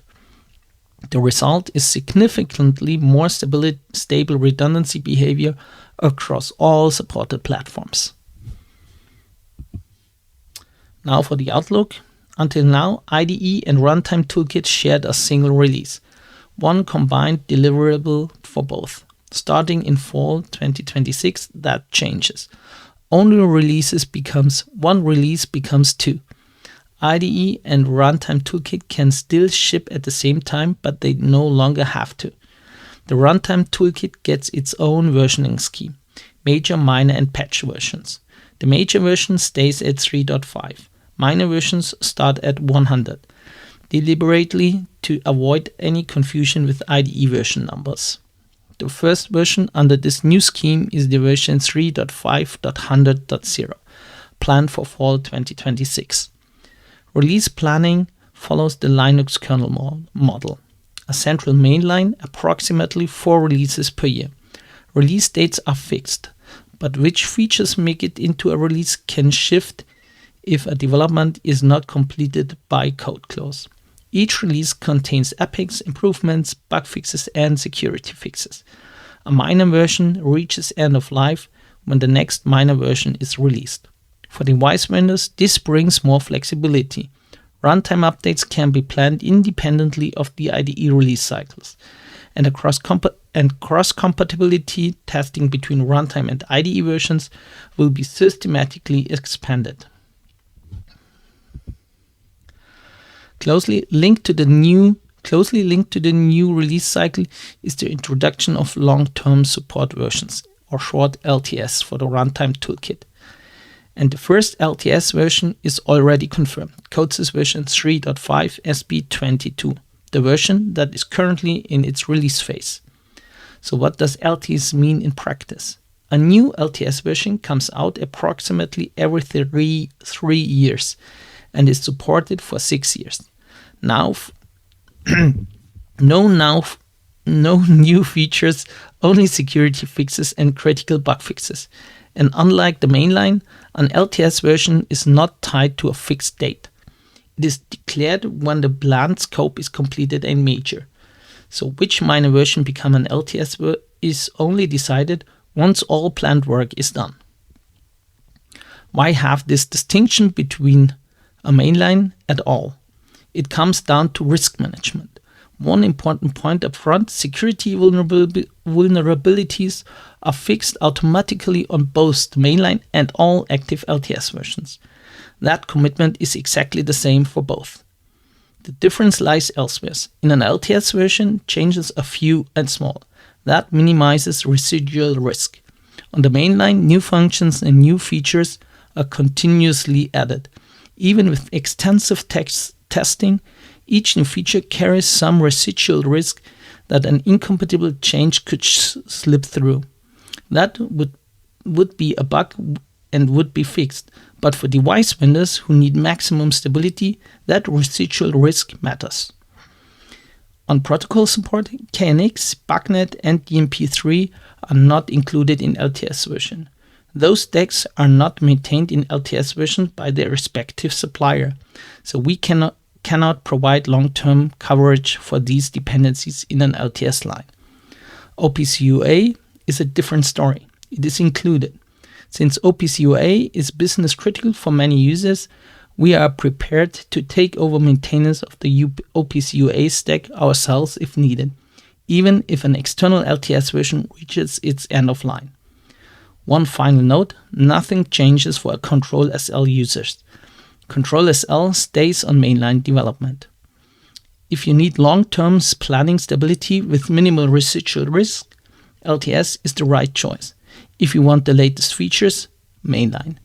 The result is significantly more stable redundancy behavior across all supported platforms. Now for the outlook. Until now, IDE and Runtime Toolkit shared a single release, one combined deliverable for both. Starting in fall 2026, that changes. Only one release becomes 2. IDE and Runtime Toolkit can still ship at the same time, but they no longer have to. The Runtime Toolkit gets its own versioning scheme, major, minor, and patch versions. The major version stays at 3.5. Minor versions start at 100, deliberately to avoid any confusion with IDE version numbers. The first version under this new scheme is the version 3.5.100.0, planned for fall 2026. Release planning follows the Linux kernel model. A central mainline, approximately 4 releases per year. Release dates are fixed, but which features make it into a release can shift if a development is not completed by code close. Each release contains epics, improvements, bug fixes, and security fixes. A minor version reaches end of life when the next minor version is released. For device vendors, this brings more flexibility. Runtime updates can be planned independently of the IDE release cycles, and cross-compatibility testing between runtime and IDE versions will be systematically expanded. Closely linked to the new release cycle is the introduction of long-term support versions, or short LTS, for the Runtime Toolkit. And the first LTS version is already confirmed, CODESYS version 3.5 SB22, the version that is currently in its release phase. So what does LTS mean in practice? A new LTS version comes out approximately every 3 years and is supported for 6 years. Now, no new features, only security fixes and critical bug fixes. And unlike the mainline, an LTS version is not tied to a fixed date. It is declared when the planned scope is completed and major. So which minor version become an LTS is only decided once all planned work is done. Why have this distinction between a mainline at all? It comes down to risk management. One important point up front, security vulnerabilities are fixed automatically on both the mainline and all active LTS versions. That commitment is exactly the same for both. The difference lies elsewhere. In an LTS version, changes are few and small. That minimizes residual risk. On the mainline, new functions and new features are continuously added. Even with extensive testing, each new feature carries some residual risk that an incompatible change could slip through. That would be a bug and would be fixed. But for device vendors who need maximum stability, that residual risk matters. On protocol support, KNX, BACnet, and DMP3 are not included in LTS version. Those decks are not maintained in LTS versions by their respective supplier, so we cannot provide long-term coverage for these dependencies in an LTS line. OPC UA is a different story. It is included. Since OPC UA is business critical for many users, we are prepared to take over maintenance of the OPC UA stack ourselves if needed, even if an external LTS version reaches its end of line. One final note, nothing changes for Control SL users. Control SL stays on mainline development. If you need long-term planning stability with minimal residual risk, LTS is the right choice. If you want the latest features, mainline.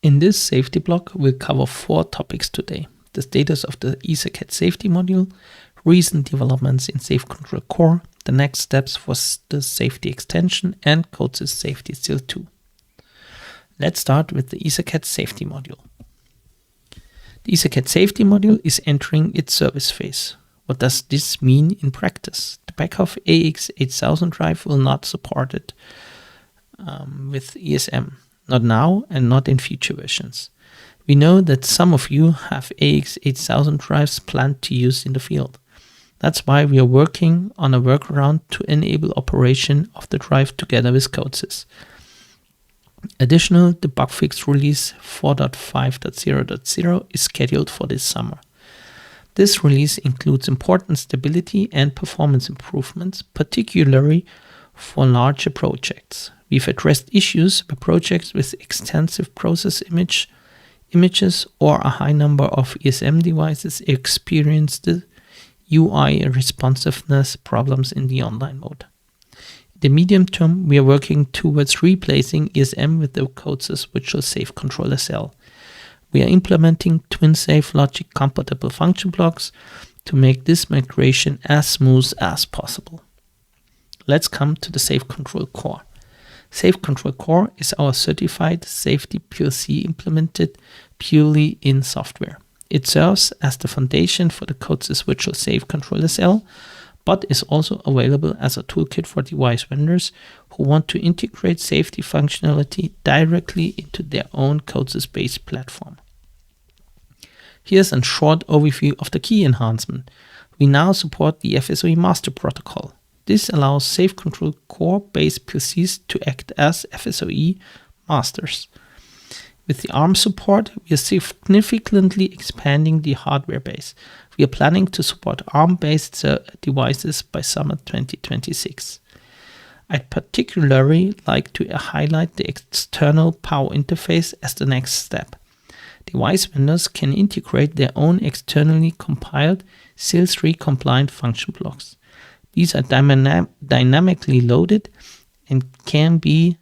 In this safety block, we'll cover 4 topics today: the status of the EtherCAT safety module, recent developments in Safe Control Core, the next steps for the safety extension, and CODESYS Safety Seal 2. Let's start with the EtherCAT safety module. The EtherCAT safety module is entering its service phase. What does this mean in practice? The backup AX8000 drive will not support it with ESM, not now and not in future versions. We know that some of you have AX8000 drives planned to use in the field. That's why we are working on a workaround to enable operation of the drive together with CODESYS. Additional, the bug fix release 4.5.0.0 is scheduled for this summer. This release includes important stability and performance improvements, particularly for larger projects. We've addressed issues by projects with extensive process images or a high number of ESM devices experienced the UI responsiveness problems in the online mode. In the medium term, we are working towards replacing ESM with the CODESYS Virtual Safe Controller Cell. We are implementing twin-safe logic compatible function blocks to make this migration as smooth as possible. Let's come to the Safe Control Core. Safe Control Core is our certified safety PLC implemented purely in software. It serves as the foundation for the CODESYS Virtual Safe Controller Cell, but is also available as a toolkit for device vendors who want to integrate safety functionality directly into their own CODESYS-based platform. Here's a short overview of the key enhancement. We now support the FSOE Master Protocol. This allows Safe Control Core-based PLCs to act as FSOE masters. With the ARM support, we are significantly expanding the hardware base. We are planning to support ARM-based devices by summer 2026. I'd particularly like to highlight the external power interface as the next step. Device vendors can integrate their own externally compiled SIL3 compliant function blocks. These are dynamically loaded and can be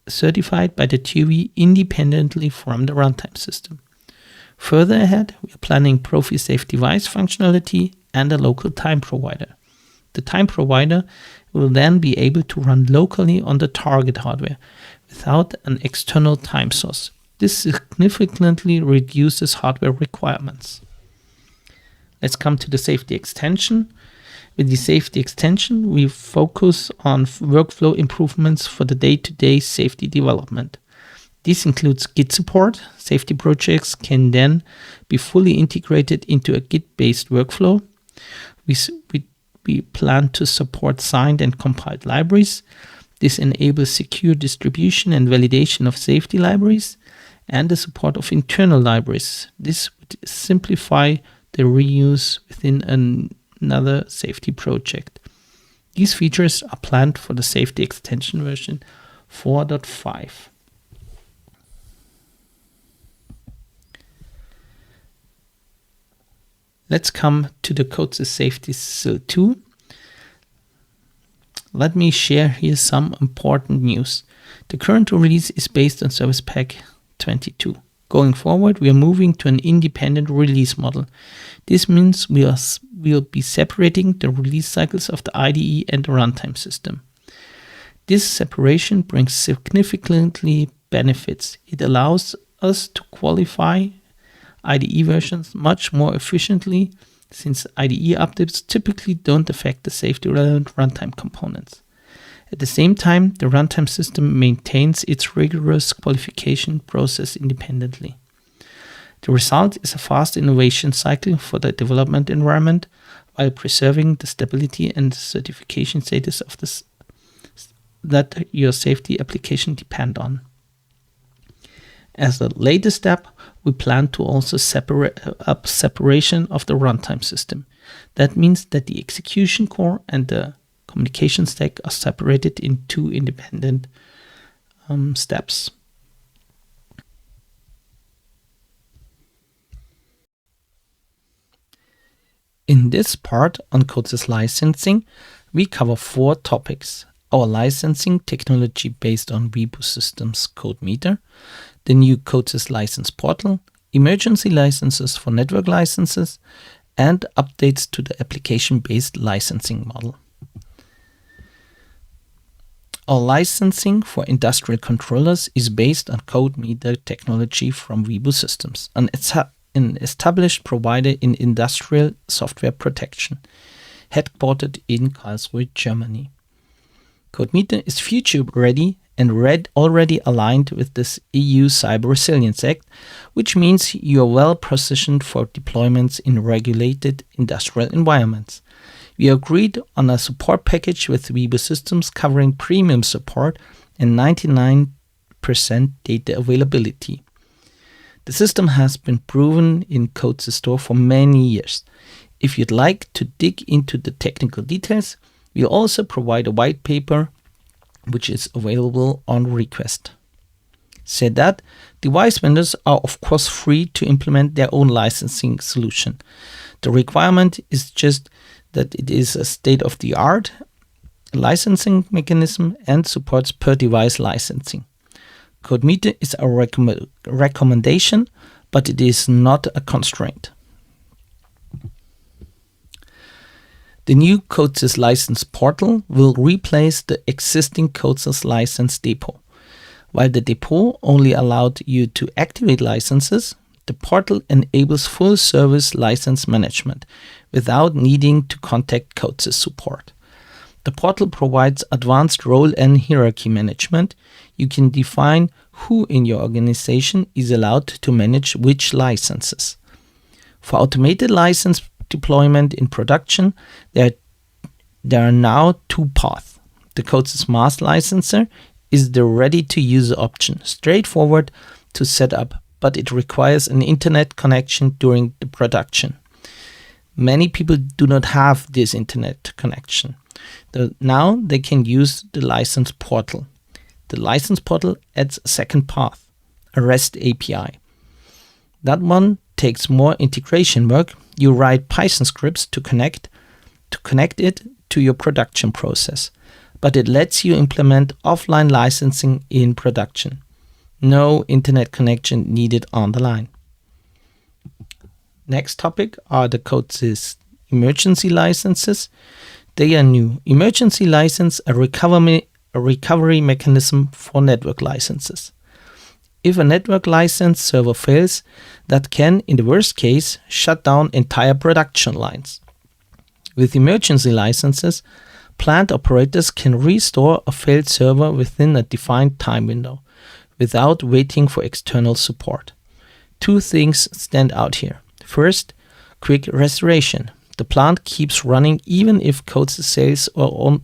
certified by the TUV independently from the runtime system. Further ahead, we are planning Profi-Safe device functionality and a local time provider. The time provider will then be able to run locally on the target hardware without an external time source. This significantly reduces hardware requirements. Let's come to the safety extension. With the safety extension, we focus on workflow improvements for the day-to-day safety development. This includes Git support. Safety projects can then be fully integrated into a Git-based workflow. We plan to support signed and compiled libraries. This enables secure distribution and validation of safety libraries and the support of internal libraries. This would simplify the reuse within another safety project. These features are planned for the safety extension version 4.5. Let's come to the CODESYS Safety SIL 2. Let me share here some important news. The current release is based on Service Pack 22. Going forward, we are moving to an independent release model. This means we'll be separating the release cycles of the IDE and the runtime system. This separation brings significantly benefits. It allows us to qualify IDE versions much more efficiently, since IDE updates typically don't affect the safety-relevant runtime components. At the same time, the runtime system maintains its rigorous qualification process independently. The result is a fast innovation cycle for the development environment while preserving the stability and certification status of this that your safety application depend on. As a latest step, we plan to also separation of the runtime system. That means that the execution core and the communication stack are separated in two independent steps. In this part on CODESYS licensing, we cover 4 topics: our licensing technology based on Vibus Systems CodeMeter, the new CODESYS license portal, emergency licenses for network licenses, and updates to the application-based licensing model. All licensing for industrial controllers is based on CodeMeter technology from Fieldbus Systems, an established provider in industrial software protection, headquartered in Karlsruhe, Germany. CodeMeter is future-ready and already aligned with this EU Cyber Resilience Act, which means you are well positioned for deployments in regulated industrial environments. We agreed on a support package with Fieldbus Systems covering premium support and 99% data availability. The system has been proven in CODESYS Store for many years. If you'd like to dig into the technical details, we also provide a white paper which is available on request. Said that, device vendors are of course free to implement their own licensing solution. The requirement is just that it is a state-of-the-art licensing mechanism and supports per-device licensing. CodeMeter is a recommendation, but it is not a constraint. The new CODESYS license portal will replace the existing CODESYS license depot. While the depot only allowed you to activate licenses, the portal enables full service license management without needing to contact CODESYS support. The portal provides advanced role and hierarchy management. You can define who in your organization is allowed to manage which licenses. For automated license deployment in production, there are now two paths. The CODESYS Master Licenser is the ready-to-use option, straightforward to set up, but it requires an internet connection during the production. Many people do not have this internet connection. Now they can use the license portal. The license portal adds a second path, a REST API. That one takes more integration work. You write Python scripts to connect it to your production process, but it lets you implement offline licensing in production. No internet connection needed on the line. Next topic are the CODESYS emergency licenses. They are new. Emergency license, a recovery mechanism for network licenses. If a network license server fails, that can, in the worst case, shut down entire production lines. With emergency licenses, plant operators can restore a failed server within a defined time window, without waiting for external support. Two things stand out here. First, quick restoration. The plant keeps running even if CODESYS sales or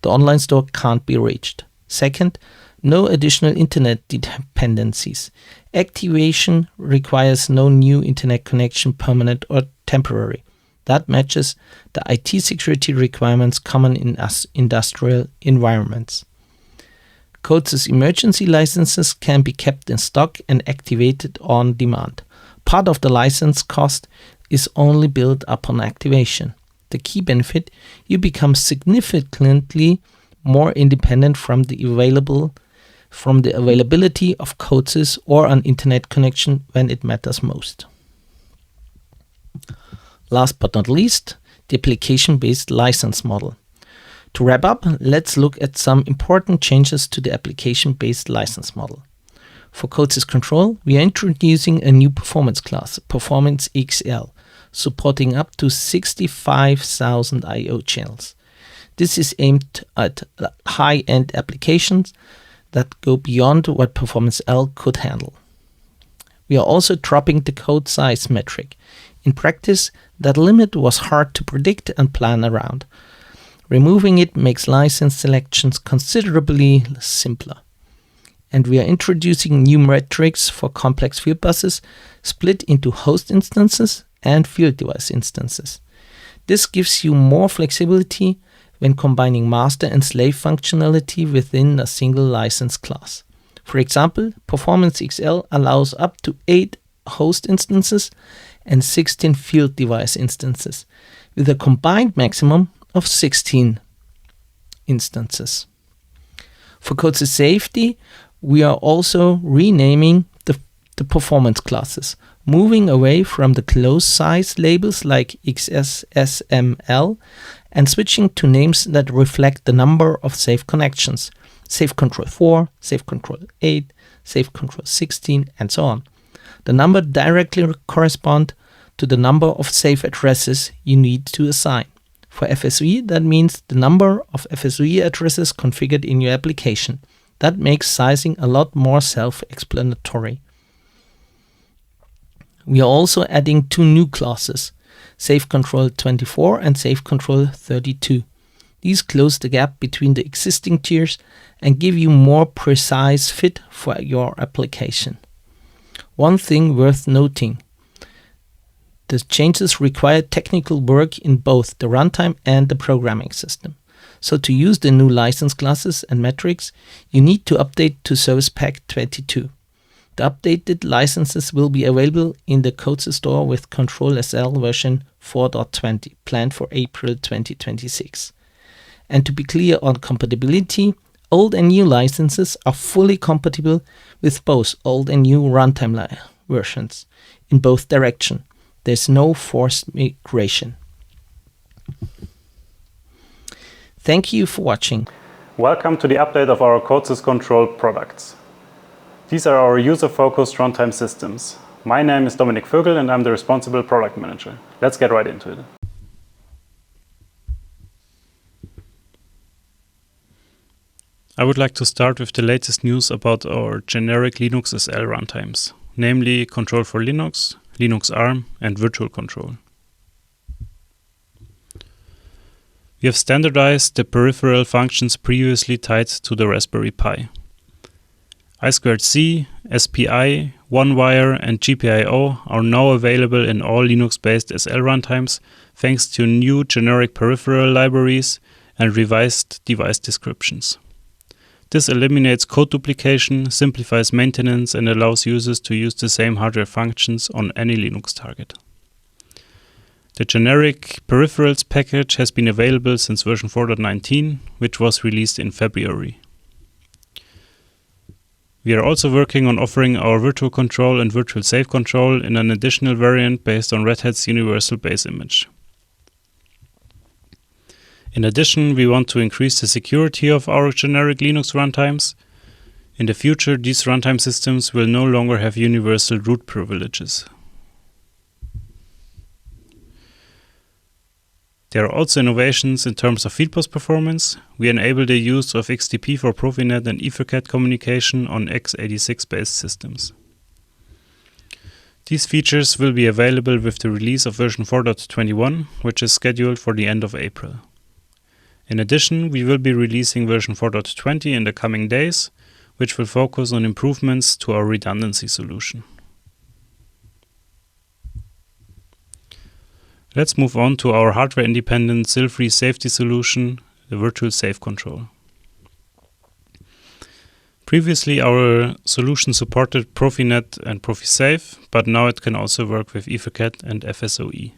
the online store can't be reached. Second, no additional internet dependencies. Activation requires no new internet connection, permanent or temporary. That matches the IT security requirements common in industrial environments. CODESYS emergency licenses can be kept in stock and activated on demand. Part of the license cost is only billed upon activation. The key benefit, you become significantly more independent from the availability of CODESYS or an internet connection when it matters most. Last but not least, the application-based license model. To wrap up, let's look at some important changes to the application-based license model. For CODESYS Control, we are introducing a new performance class, Performance XL, supporting up to 65,000 I/O channels. This is aimed at high-end applications that go beyond what Performance L could handle. We are also dropping the code size metric. In practice, that limit was hard to predict and plan around. Removing it makes license selections considerably simpler. And we are introducing new metrics for complex Fieldbuses, split into host instances and field device instances. This gives you more flexibility when combining master and slave functionality within a single license class. For example, Performance XL allows up to 8 host instances and 16 field device instances, with a combined maximum of 16 instances. For CODESYS Safety, we are also renaming the performance classes. moving away from the close size labels like XSSML and switching to names that reflect the number of safe connections, safe control 4, safe control 8, safe control 16, and so on. The number directly corresponds to the number of safe addresses you need to assign. For FSUE, that means the number of FSUE addresses configured in your application. That makes sizing a lot more self-explanatory. We are also adding 2 new classes, Safe Control 24 and Safe Control 32. These close the gap between the existing tiers and give you more precise fit for your application. One thing worth noting: the changes require technical work in both the runtime and the programming system. So to use the new license classes and metrics, you need to update to Service Pack 22. The updated licenses will be available in the CODESYS store with Control SL version 4.20, planned for April 2026. And to be clear on compatibility, old and new licenses are fully compatible with both old and new runtime versions in both directions. There's no forced migration. Thank you for watching. Welcome to the update of our CODESYS Control products. These are our user-focused runtime systems. My name is Dominik Vögel and I'm the responsible product manager. Let's get right into it. I would like to start with the latest news about our generic Linux SL runtimes, namely Control for Linux, Linux ARM, and Virtual Control. We have standardized the peripheral functions previously tied to the Raspberry Pi. I2C, SPI, OneWire, and GPIO are now available in all Linux-based SL runtimes thanks to new generic peripheral libraries and revised device descriptions. This eliminates code duplication, simplifies maintenance, and allows users to use the same hardware functions on any Linux target. The generic peripherals package has been available since version 4.19, which was released in February. We are also working on offering our virtual control and virtual safe control in an additional variant based on Red Hat's universal base image. In addition, we want to increase the security of our generic Linux runtimes. In the future, these runtime systems will no longer have universal root privileges. There are also innovations in terms of Fieldbus performance. We enable the use of XDP for Profinet and Ethercat communication on x86-based systems. These features will be available with the release of version 4.21, which is scheduled for the end of April. In addition, we will be releasing version 4.20 in the coming days, which will focus on improvements to our redundancy solution. Let's move on to our hardware-independent SIL-free safety solution, the Virtual Safe Control. Previously, our solution supported Profinet and ProfiSafe, but now it can also work with Ethercat and FSOE.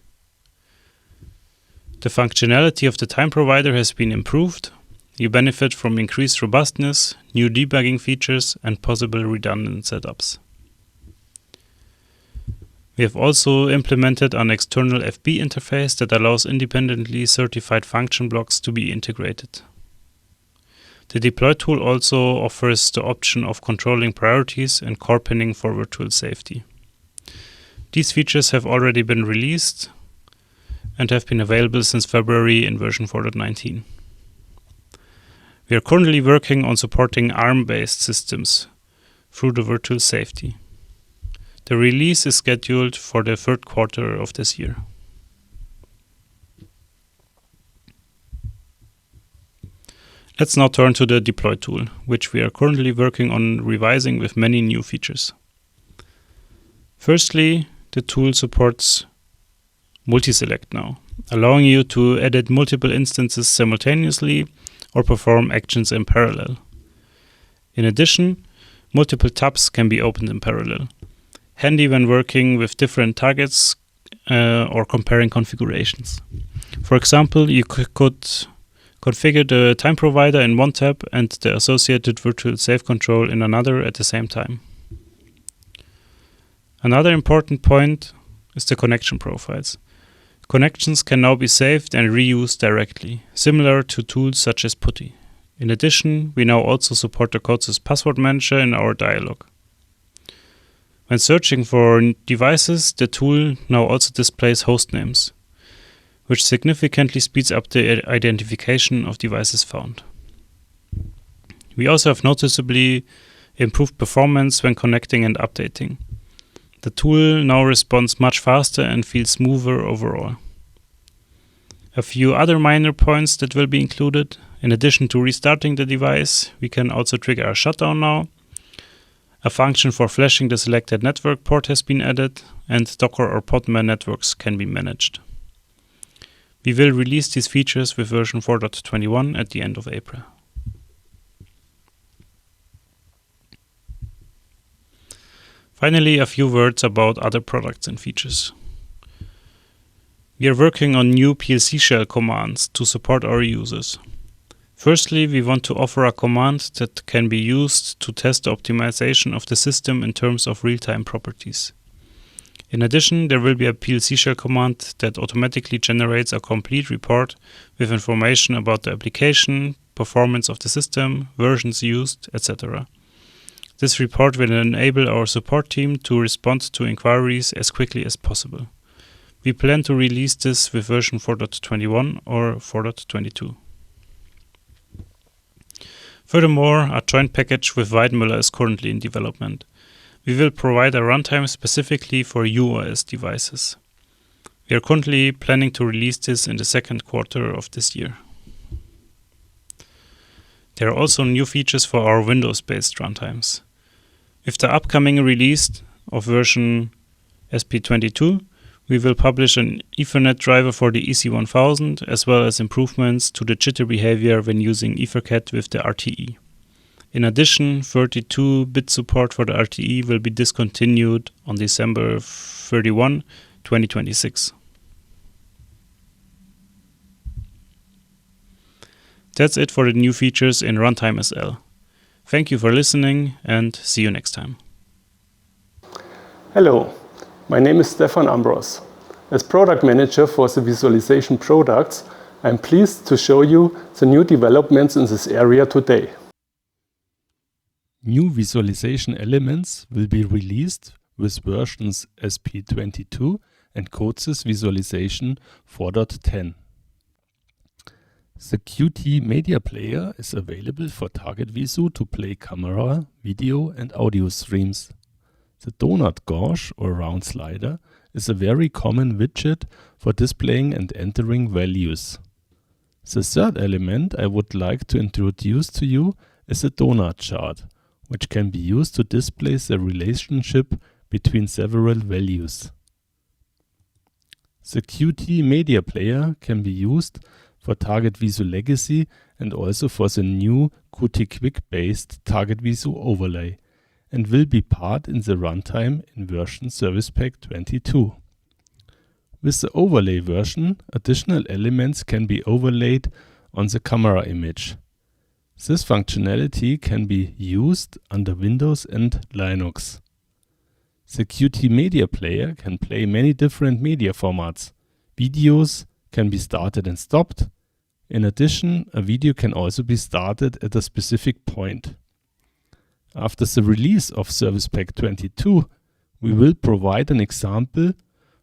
The functionality of the time provider has been improved. You benefit from increased robustness, new debugging features, and possible redundant setups. We have also implemented an external FB interface that allows independently certified function blocks to be integrated. The deploy tool also offers the option of controlling priorities and core pinning for virtual safety. These features have already been released and have been available since February in version 4.19. We are currently working on supporting ARM-based systems through the virtual safety. The release is scheduled for the third quarter of this year. Let's now turn to the deploy tool, which we are currently working on revising with many new features. Firstly, the tool supports multi-select now, allowing you to edit multiple instances simultaneously or perform actions in parallel. In addition, multiple tabs can be opened in parallel, handy when working with different targets or comparing configurations. For example, you could configure the time provider in one tab and the associated virtual safe control in another at the same time. Another important point is the connection profiles. Connections can now be saved and reused directly, similar to tools such as PuTTY. In addition, we now also support the CODESYS password manager in our dialog. When searching for devices, the tool now also displays host names, which significantly speeds up the identification of devices found. We also have noticeably improved performance when connecting and updating. The tool now responds much faster and feels smoother overall. A few other minor points that will be included. In addition to restarting the device, we can also trigger a shutdown now. A function for flashing the selected network port has been added, and Docker or Podman networks can be managed. We will release these features with version 4.21 at the end of April. Finally, a few words about other products and features. We are working on new PLC shell commands to support our users. Firstly, we want to offer a command that can be used to test the optimization of the system in terms of real-time properties. In addition, there will be a PLC shell command that automatically generates a complete report with information about the application, performance of the system, versions used, etc. This report will enable our support team to respond to inquiries as quickly as possible. We plan to release this with version 4.21 or 4.22. Furthermore, a joint package with Weidenmüller is currently in development. We will provide a runtime specifically for UOS devices. We are currently planning to release this in the second quarter of this year. There are also new features for our Windows-based runtimes. With the upcoming release of version SP22, we will publish an Ethernet driver for the EC1000, as well as improvements to the jitter behavior when using EtherCAT with the RTE. In addition, 32-bit support for the RTE will be discontinued on December 31, 2026. That's it for the new features in Runtime SL. Thank you for listening and see you next time. Hello, my name is Stefan Ambros. As product manager for the visualization products, I'm pleased to show you the new developments in this area today. New visualization elements will be released with versions SP22 and CODESYS Visualization 4.10. The Qt Media Player is available for Target Visu to play camera, video and audio streams. The donut gauge or round slider is a very common widget for displaying and entering values. The third element I would like to introduce to you is a donut chart, which can be used to display the relationship between several values. The Qt Media Player can be used for Target Visu Legacy and also for the new Qt Quick-based Target Visu overlay, and will be part in the runtime in version Service Pack 22. With the overlay version, additional elements can be overlaid on the camera image. This functionality can be used under Windows and Linux. The Qt Media Player can play many different media formats. Videos can be started and stopped. In addition, a video can also be started at a specific point. After the release of Service Pack 22, we will provide an example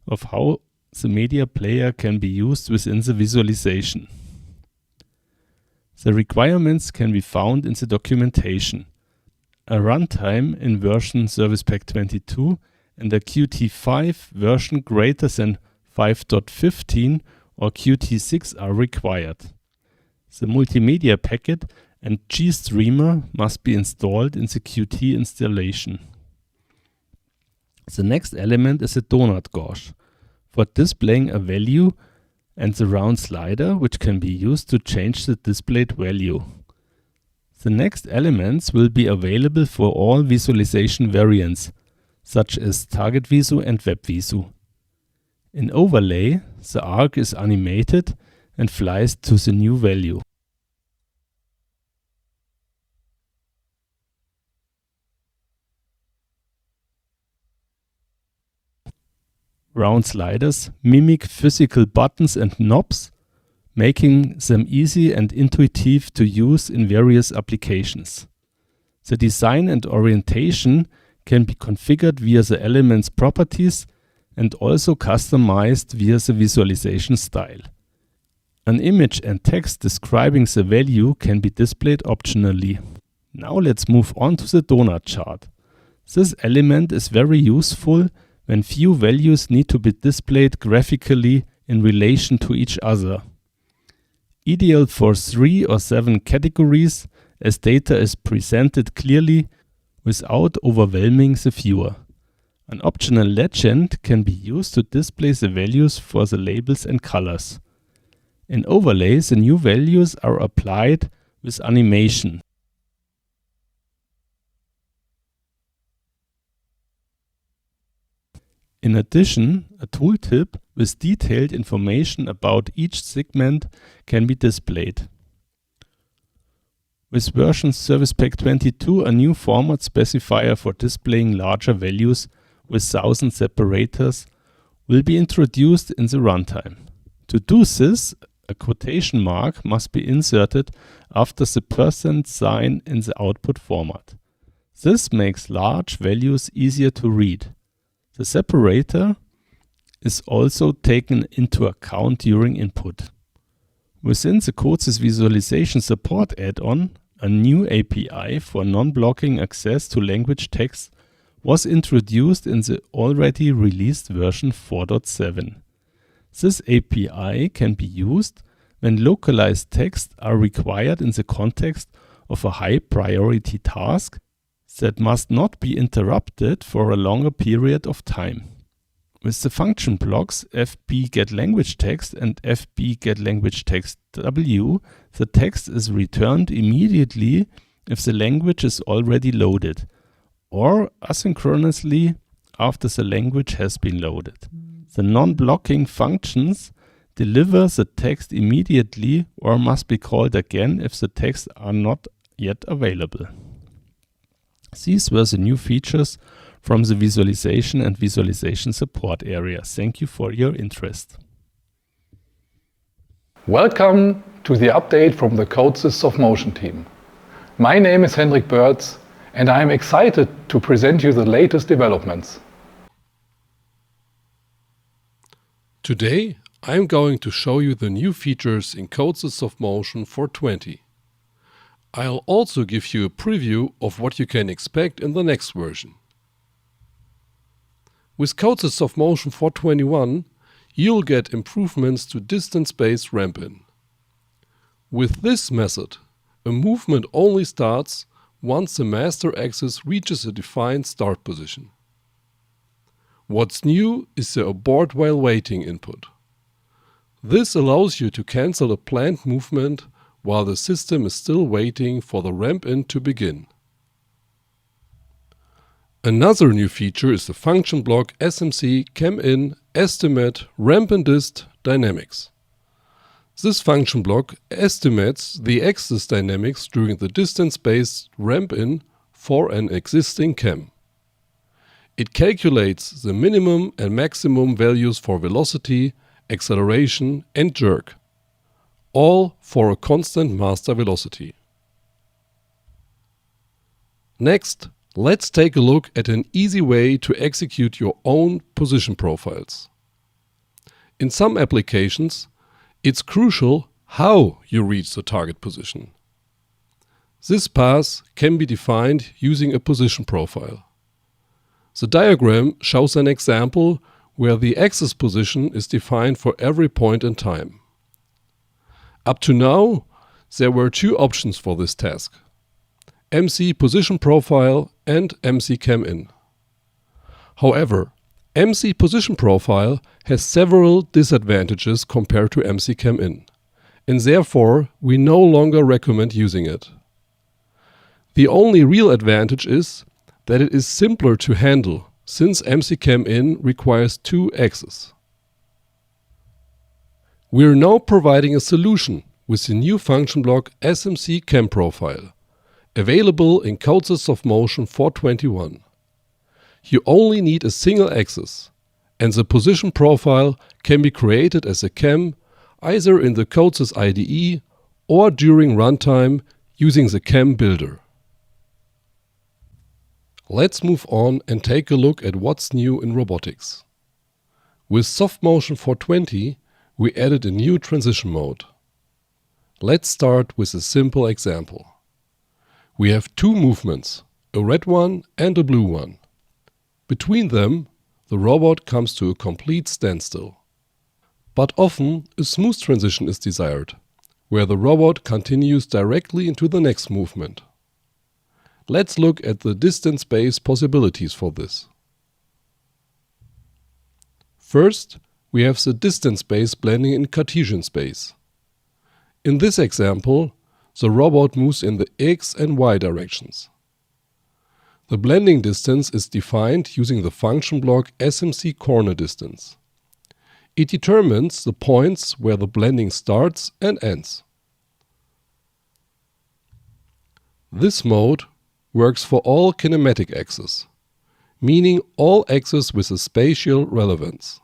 of how the media player can be used within the visualization. The requirements can be found in the documentation. A runtime in version Service Pack 22 and a Qt5 version greater than 5.15 or Qt6 are required. The multimedia packet and GStreamer must be installed in the Qt installation. The next element is a donut gauge for displaying a value and the round slider, which can be used to change the displayed value. The next elements will be available for all visualization variants, such as Target Visu and Web Visu. In overlay, the arc is animated and flies to the new value. round sliders mimic physical buttons and knobs, making them easy and intuitive to use in various applications. The design and orientation can be configured via the element's properties and also customized via the visualization style. An image and text describing the value can be displayed optionally. Now let's move on to the donut chart. This element is very useful when few values need to be displayed graphically in relation to each other. Ideal for 3 or 7 categories, as data is presented clearly without overwhelming the viewer. An optional legend can be used to display the values for the labels and colors. In overlay, the new values are applied with animation. In addition, a tooltip with detailed information about each segment can be displayed. With version Service Pack 22, a new format specifier for displaying larger values with 1000 separators will be introduced in the runtime. To do this, a quotation mark must be inserted after the %sign in the output format. This makes large values easier to read. The separator is also taken into account during input. Within the CODESYS Visualization Support add-on, a new API for non-blocking access to language text was introduced in the already released version 4.7. This API can be used when localized texts are required in the context of a high-priority task that must not be interrupted for a longer period of time. With the function blocks fbGetLanguageText and fbGetLanguageTextW, the text is returned immediately if the language is already loaded, or asynchronously after the language has been loaded. The non-blocking functions deliver the text immediately or must be called again if the texts are not yet available. These were the new features from the visualization and visualization support area. Thank you for your interest. Welcome to the update from the CODESYS of Motion team. My name is Henrik Börz and I am excited to present you the latest developments. Today I am going to show you the new features in CODESYS of Motion 4.20. I'll also give you a preview of what you can expect in the next version. With CODESYS of Motion 4.21, you'll get improvements to distance-based ramp-in. With this method, a movement only starts once the master axis reaches a defined start position. What's new is the abort while waiting input. This allows you to cancel a planned movement while the system is still waiting for the ramp-in to begin. Another new feature is the function block SMC CAMIN estimate ramp-in dist dynamics. This function block estimates the axis dynamics during the distance-based ramp-in for an existing cam. It calculates the minimum and maximum values for velocity, acceleration and jerk, all for a constant master velocity. Next, let's take a look at an easy way to execute your own position profiles. In some applications, it's crucial how you reach the target position. This path can be defined using a position profile. The diagram shows an example where the axis position is defined for every point in time. Up to now, there were two options for this task: MC Position Profile and MC CAMIN. However, MC Position Profile has several disadvantages compared to MC CAMIN, and therefore we no longer recommend using it. The only real advantage is that it is simpler to handle, since MC CAMIN requires two axes. We are now providing a solution with the new function block SMC Cam Profile, available in CODESYS of Motion 4.21. You only need a single axis, and the position profile can be created as a CAM either in the CODESYS IDE or during runtime using the CAM builder. Let's move on and take a look at what's new in robotics. With SoftMotion 420, we added a new transition mode. Let's start with a simple example. We have two movements, a red one and a blue one. Between them, the robot comes to a complete standstill. But often, a smooth transition is desired, where the robot continues directly into the next movement. Let's look at the distance-based possibilities for this. First, we have the distance-based blending in Cartesian space. In this example, the robot moves in the X and Y directions. The blending distance is defined using the function block SMC corner distance. It determines the points where the blending starts and ends. This mode works for all kinematic axes, meaning all axes with a spatial relevance.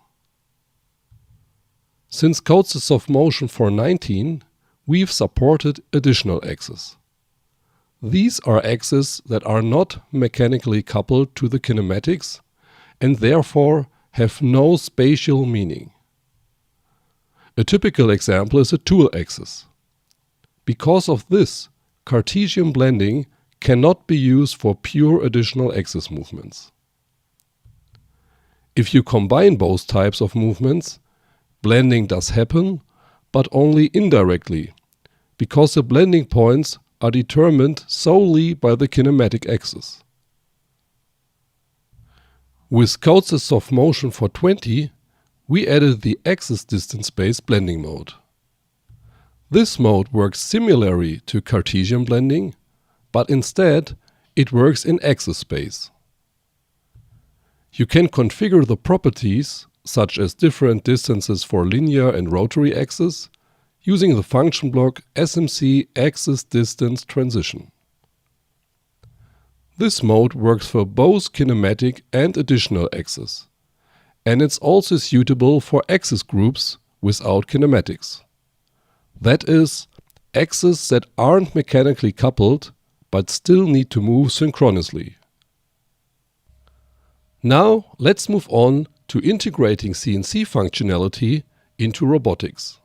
Since CODESYS SoftMotion 419, we've supported additional axes. These are axes that are not mechanically coupled to the kinematics and therefore have no spatial meaning. A typical example is a tool axis. Because of this, Cartesian blending cannot be used for pure additional axis movements. If you combine both types of movements, blending does happen, but only indirectly, because the blending points are determined solely by the kinematic axis. With CODESYS SoftMotion 420, we added the axis distance-based blending mode. This mode works similarly to Cartesian blending, but instead it works in axis space. You can configure the properties, such as different distances for linear and rotary axes, using the function block SMC axis distance transition. This mode works for both kinematic and additional axes, and it's also suitable for axis groups without kinematics. That is, axes that aren't mechanically coupled but still need to move synchronously. Now let's move on to integrating CNC functionality into robotics.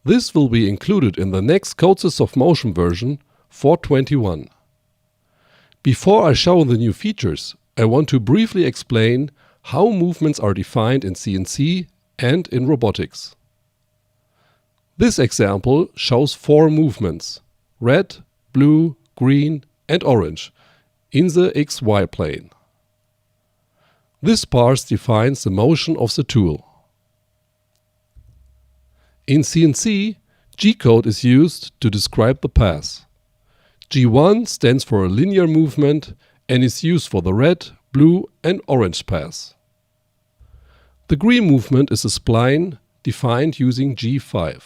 This will be included in the next CODESYS SoftMotion version 421. Before I show the new features, I want to briefly explain how movements are defined in CNC and in robotics. This example shows 4 movements: red, blue, green and orange in the XY plane. This parse defines the motion of the tool. In CNC, G-code is used to describe the path. G1 stands for a linear movement and is used for the red, blue and orange paths. The green movement is a spline defined using G5.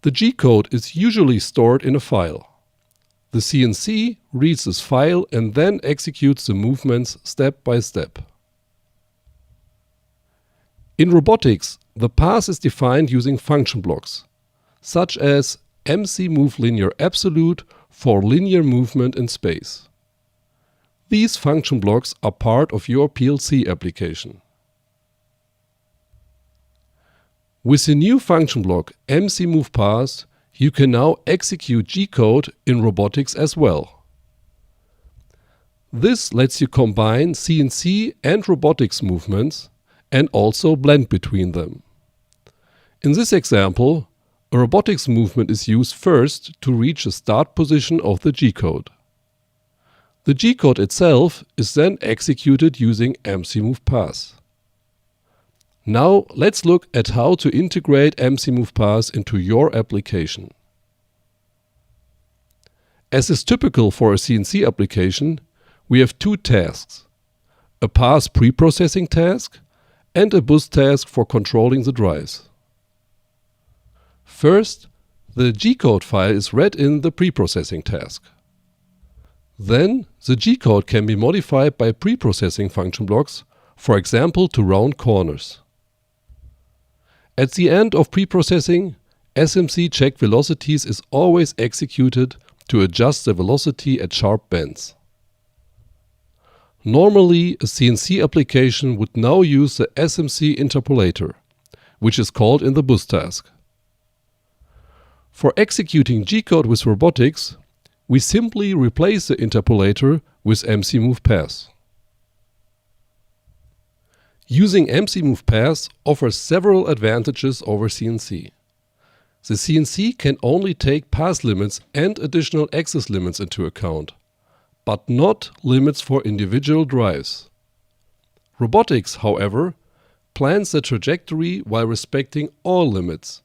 The G-code is usually stored in a file. The CNC reads this file and then executes the movements step by step. In robotics, the path is defined using function blocks, such as mcMoveLinearAbsolute for linear movement in space. These function blocks are part of your PLC application. With the new function block mcMovePath, you can now execute G-code in robotics as well. This lets you combine CNC and robotics movements and also blend between them. In this example, a robotics movement is used first to reach the start position of the G-code. The G-code itself is then executed using mcMovePath. Now let's look at how to integrate mcMovePath into your application. As is typical for a CNC application, we have 2 tasks: a path preprocessing task and a bus task for controlling the drives. First, the G-code file is read in the preprocessing task. Then, the G-code can be modified by preprocessing function blocks for example to round corners. At the end of preprocessing, SMC check velocities is always executed to adjust the velocity at sharp bends. Normally, a CNC application would now use the SMC interpolator, which is called in the bus task. For executing G-code with robotics, we simply replace the interpolator with MC-move-pass. Using MC-move-pass offers several advantages over CNC. The CNC can only take pass limits and additional axis limits into account, but not limits for individual drives. Robotics, however, plans the trajectory while respecting all limits.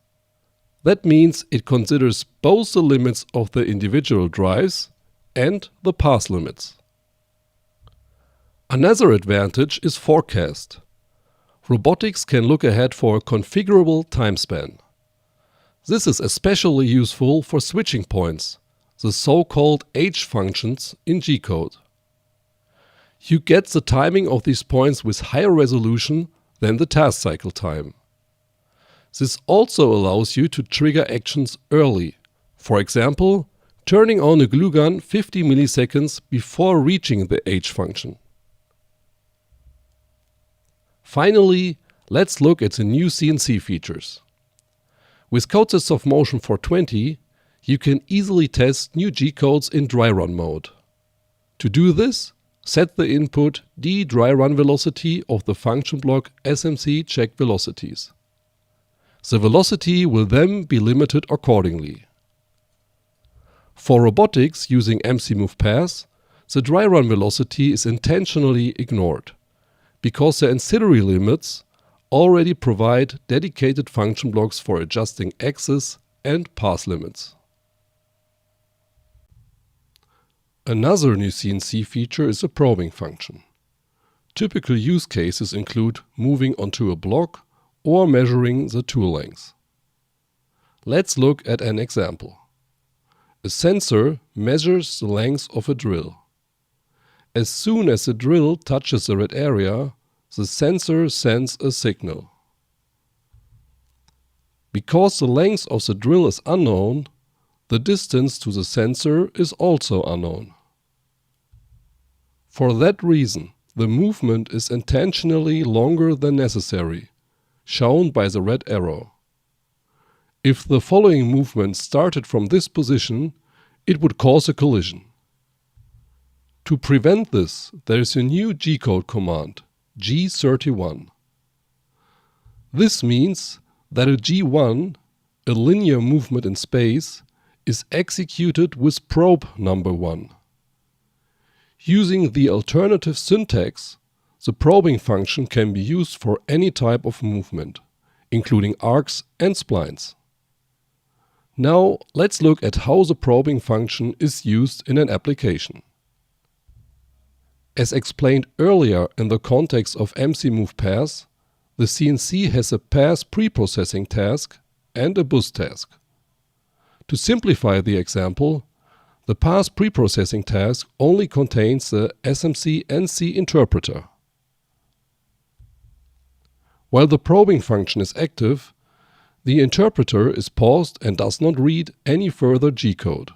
That means it considers both the limits of the individual drives and the pass limits. Another advantage is forecast. Robotics can look ahead for a configurable time span. This is especially useful for switching points, the so-called H functions in G-code. You get the timing of these points with higher resolution than the task cycle time. This also allows you to trigger actions early, for example, turning on a glue gun 50 milliseconds before reaching the H function. Finally, let's look at the new CNC features. With CODESYS SoftMotion 420, you can easily test new G-codes in dry run mode. To do this, set the input d dry run velocity of the function block SMC check velocities. The velocity will then be limited accordingly. For robotics using MC-move-pass, the dry run velocity is intentionally ignored, because the ancillary limits already provide dedicated function blocks for adjusting axis and path limits. Another new CNC feature is a probing function. Typical use cases include moving onto a block or measuring the tool length. Let's look at an example. A sensor measures the length of a drill. As soon as the drill touches the red area, the sensor sends a signal. Because the length of the drill is unknown, the distance to the sensor is also unknown. For that reason, the movement is intentionally longer than necessary, shown by the red arrow. If the following movement started from this position, it would cause a collision. To prevent this, there is a new G-code command, G31. This means that a G1, a linear movement in space, is executed with probe number 1. Using the alternative syntax, the probing function can be used for any type of movement, including arcs and splines. Now let's look at how the probing function is used in an application. As explained earlier in the context of MC-move-pass, the CNC has a pass preprocessing task and a bus task. To simplify the example, the pass preprocessing task only contains the SMC-NC interpreter. While the probing function is active, the interpreter is paused and does not read any further G-code.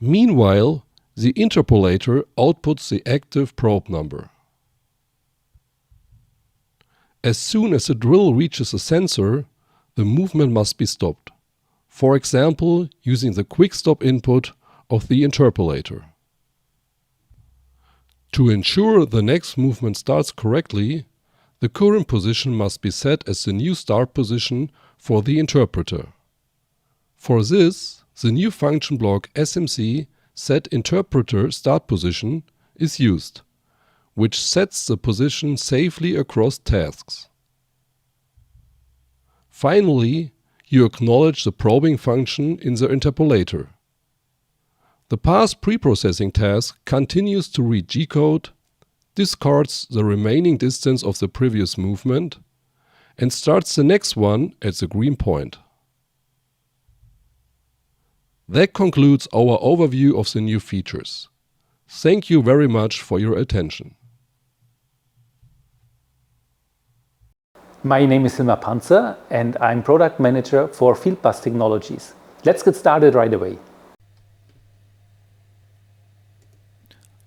Meanwhile, the interpolator outputs the active probe number. As soon as the drill reaches a sensor, the movement must be stopped, for example using the quick stop input of the interpolator. To ensure the next movement starts correctly, the current position must be set as the new start position for the interpreter. For this, the new function block SMC set interpreter start position is used, which sets the position safely across tasks. Finally, you acknowledge the probing function in the interpolator. The pass preprocessing task continues to read G-code, discards the remaining distance of the previous movement, and starts the next one at the green point. That concludes our overview of the new features. Thank you very much for your attention. My name is Hilmar Panzer and I'm Product Manager for Fieldbus Technologies. Let's get started right away.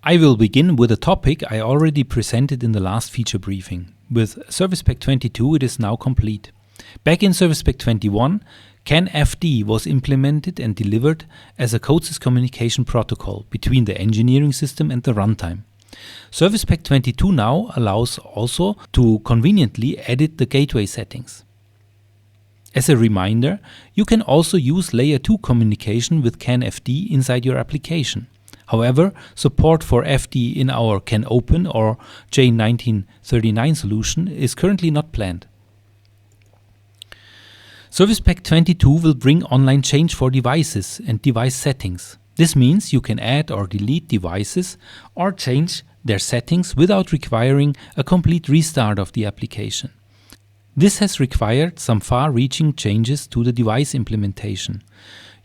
I will begin with a topic I already presented in the last feature briefing. With Service Pack 22 it is now complete. Back in Service Pack 21, CAN-FD was implemented and delivered as a CODESYS communication protocol between the engineering system and the runtime. Service Pack 22 now allows also to conveniently edit the gateway settings. As a reminder, you can also use Layer 2 communication with CAN-FD inside your application. However, support for FD in our CAN-Open or J1939 solution is currently not planned. Service Pack 22 will bring online change for devices and device settings. This means you can add or delete devices or change their settings without requiring a complete restart of the application. This has required some far-reaching changes to the device implementation.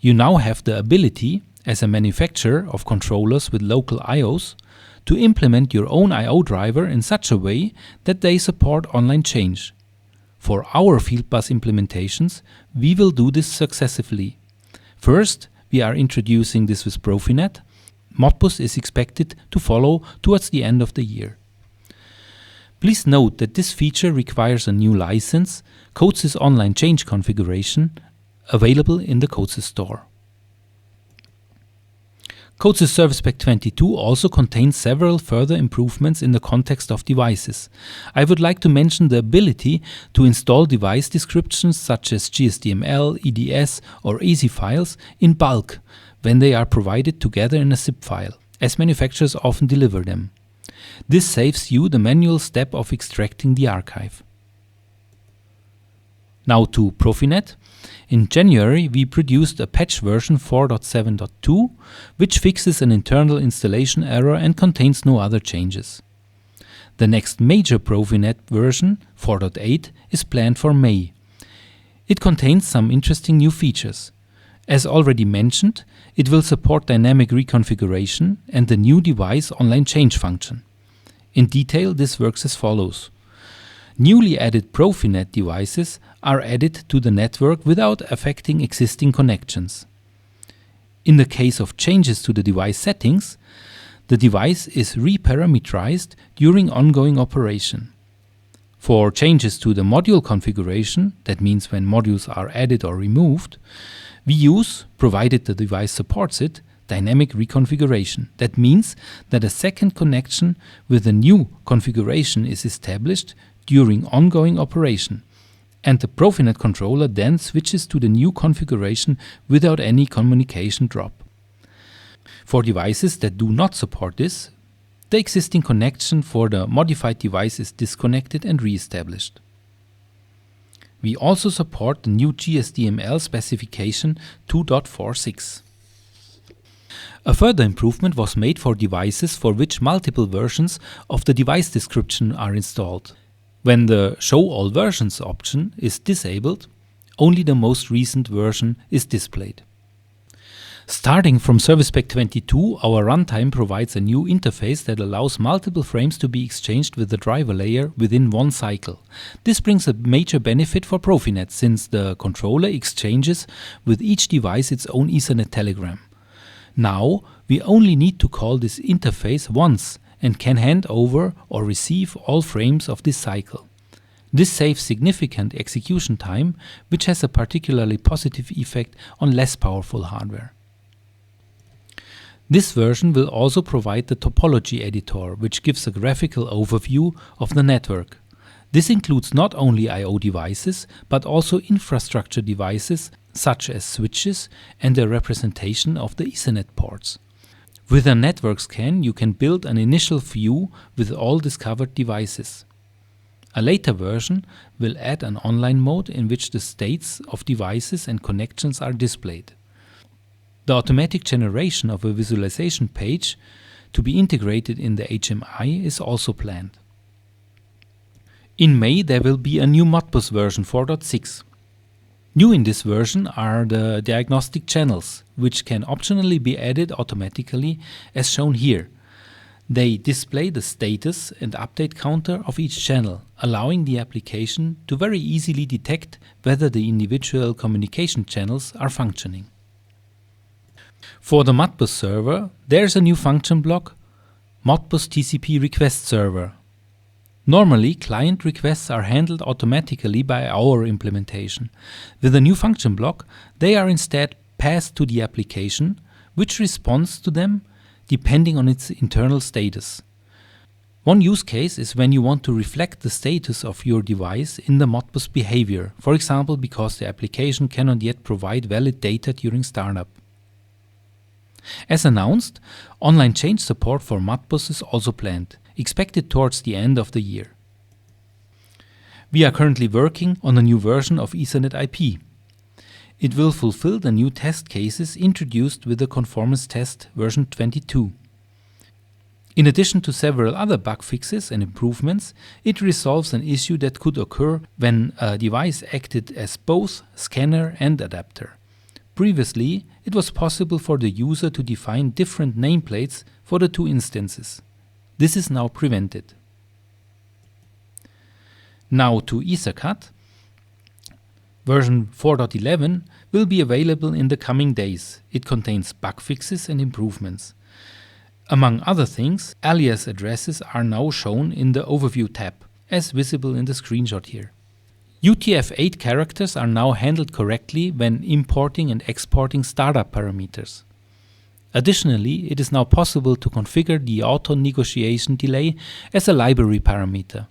You now have the ability, as a manufacturer of controllers with local I/Os, to implement your own I/O driver in such a way that they support online change. For our Fieldbus implementations, we will do this successively. First, we are introducing this with Profinet. Modbus is expected to follow towards the end of the year. Please note that this feature requires a new license, CODESYS Online Change Configuration, available in the CODESYS store. CODESYS Service Pack 22 also contains several further improvements in the context of devices. I would like to mention the ability to install device descriptions such as GSDML, EDS or ASI files in bulk when they are provided together in a zip file, as manufacturers often deliver them. This saves you the manual step of extracting the archive. Now to Profinet. In January, we produced a patch version 4.7.2, which fixes an internal installation error and contains no other changes. The next major Profinet version, 4.8, is planned for May. It contains some interesting new features. As already mentioned, it will support dynamic reconfiguration and the new device online change function. In detail, this works as follows. Newly added Profinet devices are added to the network without affecting existing connections. In the case of changes to the device settings, the device is reparameterized during ongoing operation. For changes to the module configuration, that means when modules are added or removed, we use, provided the device supports it, dynamic reconfiguration. That means that a second connection with a new configuration is established during ongoing operation, and the Profinet controller then switches to the new configuration without any communication drop. For devices that do not support this, the existing connection for the modified device is disconnected and re-established. We also support the new GSDML specification 2.46. A further improvement was made for devices for which multiple versions of the device description are installed. When the Show All Versions option is disabled, only the most recent version is displayed. Starting from Service Pack 22, our runtime provides a new interface that allows multiple frames to be exchanged with the driver layer within one cycle. This brings a major benefit for Profinet, since the controller exchanges with each device its own Ethernet telegram. Now, we only need to call this interface once and can hand over or receive all frames of this cycle. This saves significant execution time, which has a particularly positive effect on less powerful hardware. This version will also provide the topology editor, which gives a graphical overview of the network. This includes not only I/O devices, but also infrastructure devices such as switches and a representation of the Ethernet ports. With a network scan, you can build an initial view with all discovered devices. A later version will add an online mode in which the states of devices and connections are displayed. The automatic generation of a visualization page to be integrated in the HMI is also planned. In May, there will be a new Modbus version 4.6. New in this version are the diagnostic channels, which can optionally be added automatically as shown here. They display the status and update counter of each channel, allowing the application to very easily detect whether the individual communication channels are functioning. For the Modbus server, there's a new function block, Modbus TCP request server. Normally, client requests are handled automatically by our implementation. With the new function block, they are instead passed to the application, which responds to them depending on its internal status. One use case is when you want to reflect the status of your device in the Modbus behavior, for example because the application cannot yet provide valid data during startup. As announced, online change support for Modbus is also planned, expected towards the end of the year. We are currently working on a new version of Ethernet IP. It will fulfill the new test cases introduced with the conformance test version 22. In addition to several other bug fixes and improvements, it resolves an issue that could occur when a device acted as both scanner and adapter. Previously, it was possible for the user to define different nameplates for the two instances. This is now prevented. Now to EtherCAT. Version 4.11 will be available in the coming days. It contains bug fixes and improvements. Among other things, alias addresses are now shown in the Overview tab, as visible in the screenshot here. UTF-8 characters are now handled correctly when importing and exporting startup parameters. Additionally, it is now possible to configure the auto-negotiation delay as a library parameter.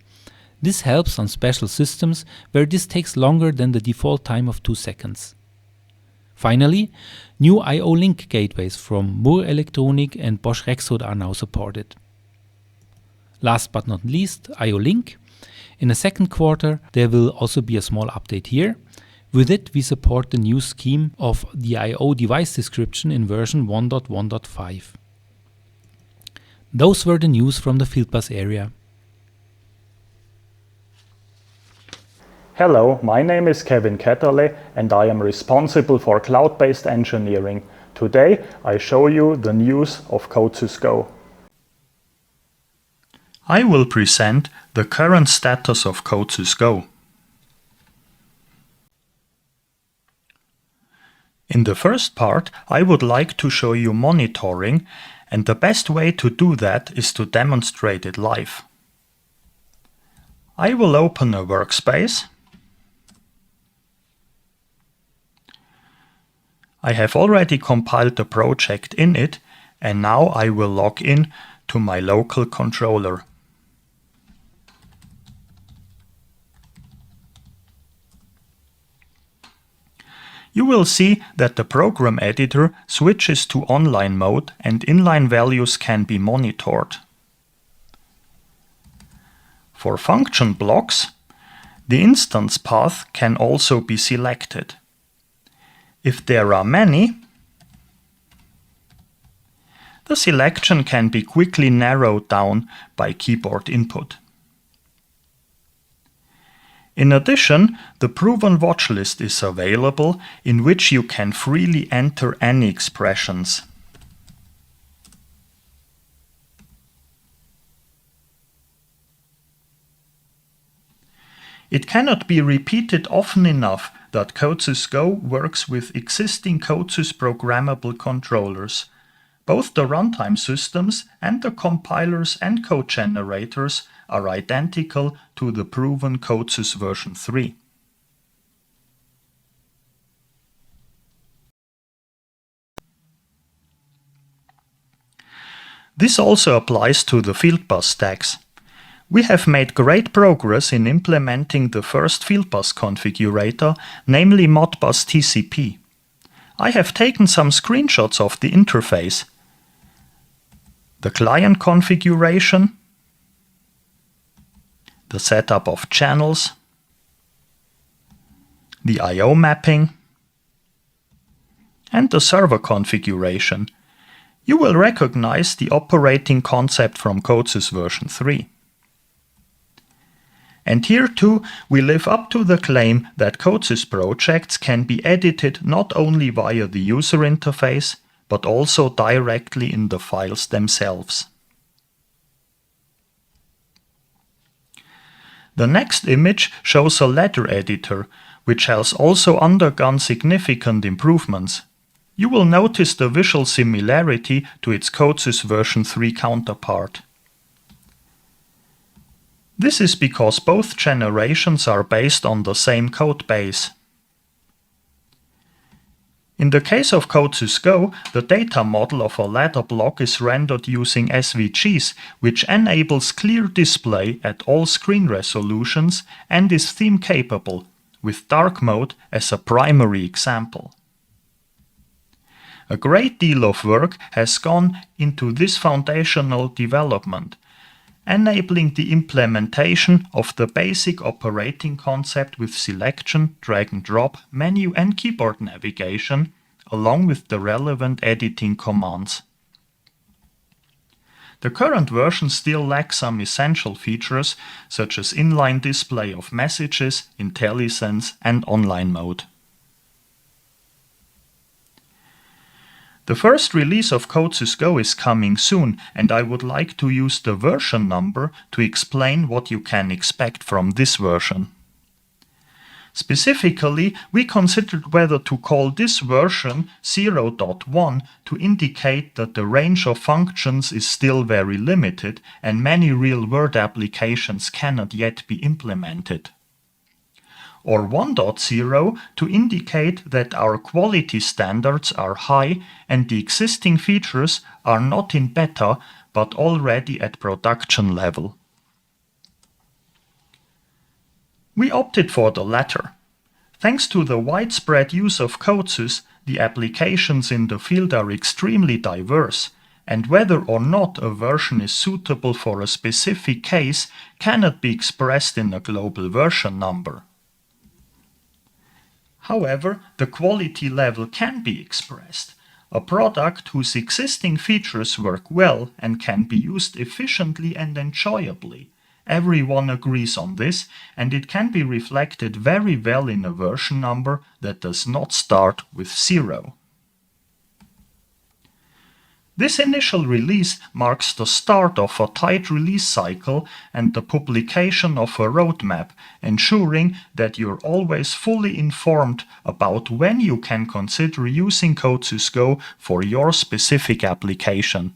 This helps on special systems where this takes longer than the default time of 2 seconds. Finally, new I/O link gateways from Moore Electronic and Bosch Rexroth are now supported. Last but not least, I/O link. In the second quarter, there will also be a small update here. With it, we support the new scheme of the I/O device description in version 1.1.5. Those were the news from the Fieldbus area. Hello, my name is Kevin Ketterle and I am responsible for cloud-based engineering. Today I show you the news of CODESYS Go. I will present the current status of CODESYS Go. In the first part, I would like to show you monitoring, and the best way to do that is to demonstrate it live. I will open a workspace. I have already compiled the project in it, and now I will log in to my local controller. You will see that the program editor switches to online mode and inline values can be monitored. For function blocks, the instance path can also be selected. If there are many, the selection can be quickly narrowed down by keyboard input. In addition, the proven watchlist is available, in which you can freely enter any expressions. It cannot be repeated often enough that CODESYS Go works with existing CODESYS programmable controllers. Both the runtime systems and the compilers and code generators are identical to the proven CODESYS version 3. This also applies to the Fieldbus stacks. We have made great progress in implementing the first Fieldbus configurator, namely Modbus TCP. I have taken some screenshots of the interface, the client configuration, the setup of channels, the I/O mapping, and the server configuration. You will recognize the operating concept from CODESYS version 3. And here too, we live up to the claim that CODESYS projects can be edited not only via the user interface, but also directly in the files themselves. The next image shows a letter editor, which has also undergone significant improvements. You will notice the visual similarity to its CODESYS version 3 counterpart. This is because both generations are based on the same code base. In the case of CODESYS Go, the data model of a ladder block is rendered using SVGs, which enables clear display at all screen resolutions and is theme capable, with dark mode as a primary example. A great deal of work has gone into this foundational development, enabling the implementation of the basic operating concept with selection, drag and drop, menu and keyboard navigation, along with the relevant editing commands. The current version still lacks some essential features, such as inline display of messages, IntelliSense and online mode. The first release of CODESYS Go is coming soon, and I would like to use the version number to explain what you can expect from this version. Specifically, we considered whether to call this version 0.1 to indicate that the range of functions is still very limited and many real-world applications cannot yet be implemented. Or 1.0 to indicate that our quality standards are high and the existing features are not in beta but already at production level. We opted for the latter. Thanks to the widespread use of CODESYS, the applications in the field are extremely diverse, and whether or not a version is suitable for a specific case cannot be expressed in a global version number. However, the quality level can be expressed. A product whose existing features work well and can be used efficiently and enjoyably. Everyone agrees on this, and it can be reflected very well in a version number that does not start with 0. This initial release marks the start of a tight release cycle and the publication of a roadmap, ensuring that you're always fully informed about when you can consider using CODESYS Go for your specific application.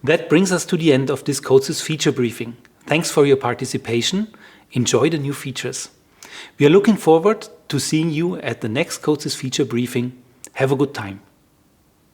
That brings us to the end of this CODESYS feature briefing. Thanks for your participation. Enjoy the new features. We are looking forward to seeing you at the next CODESYS feature briefing. Have a good time.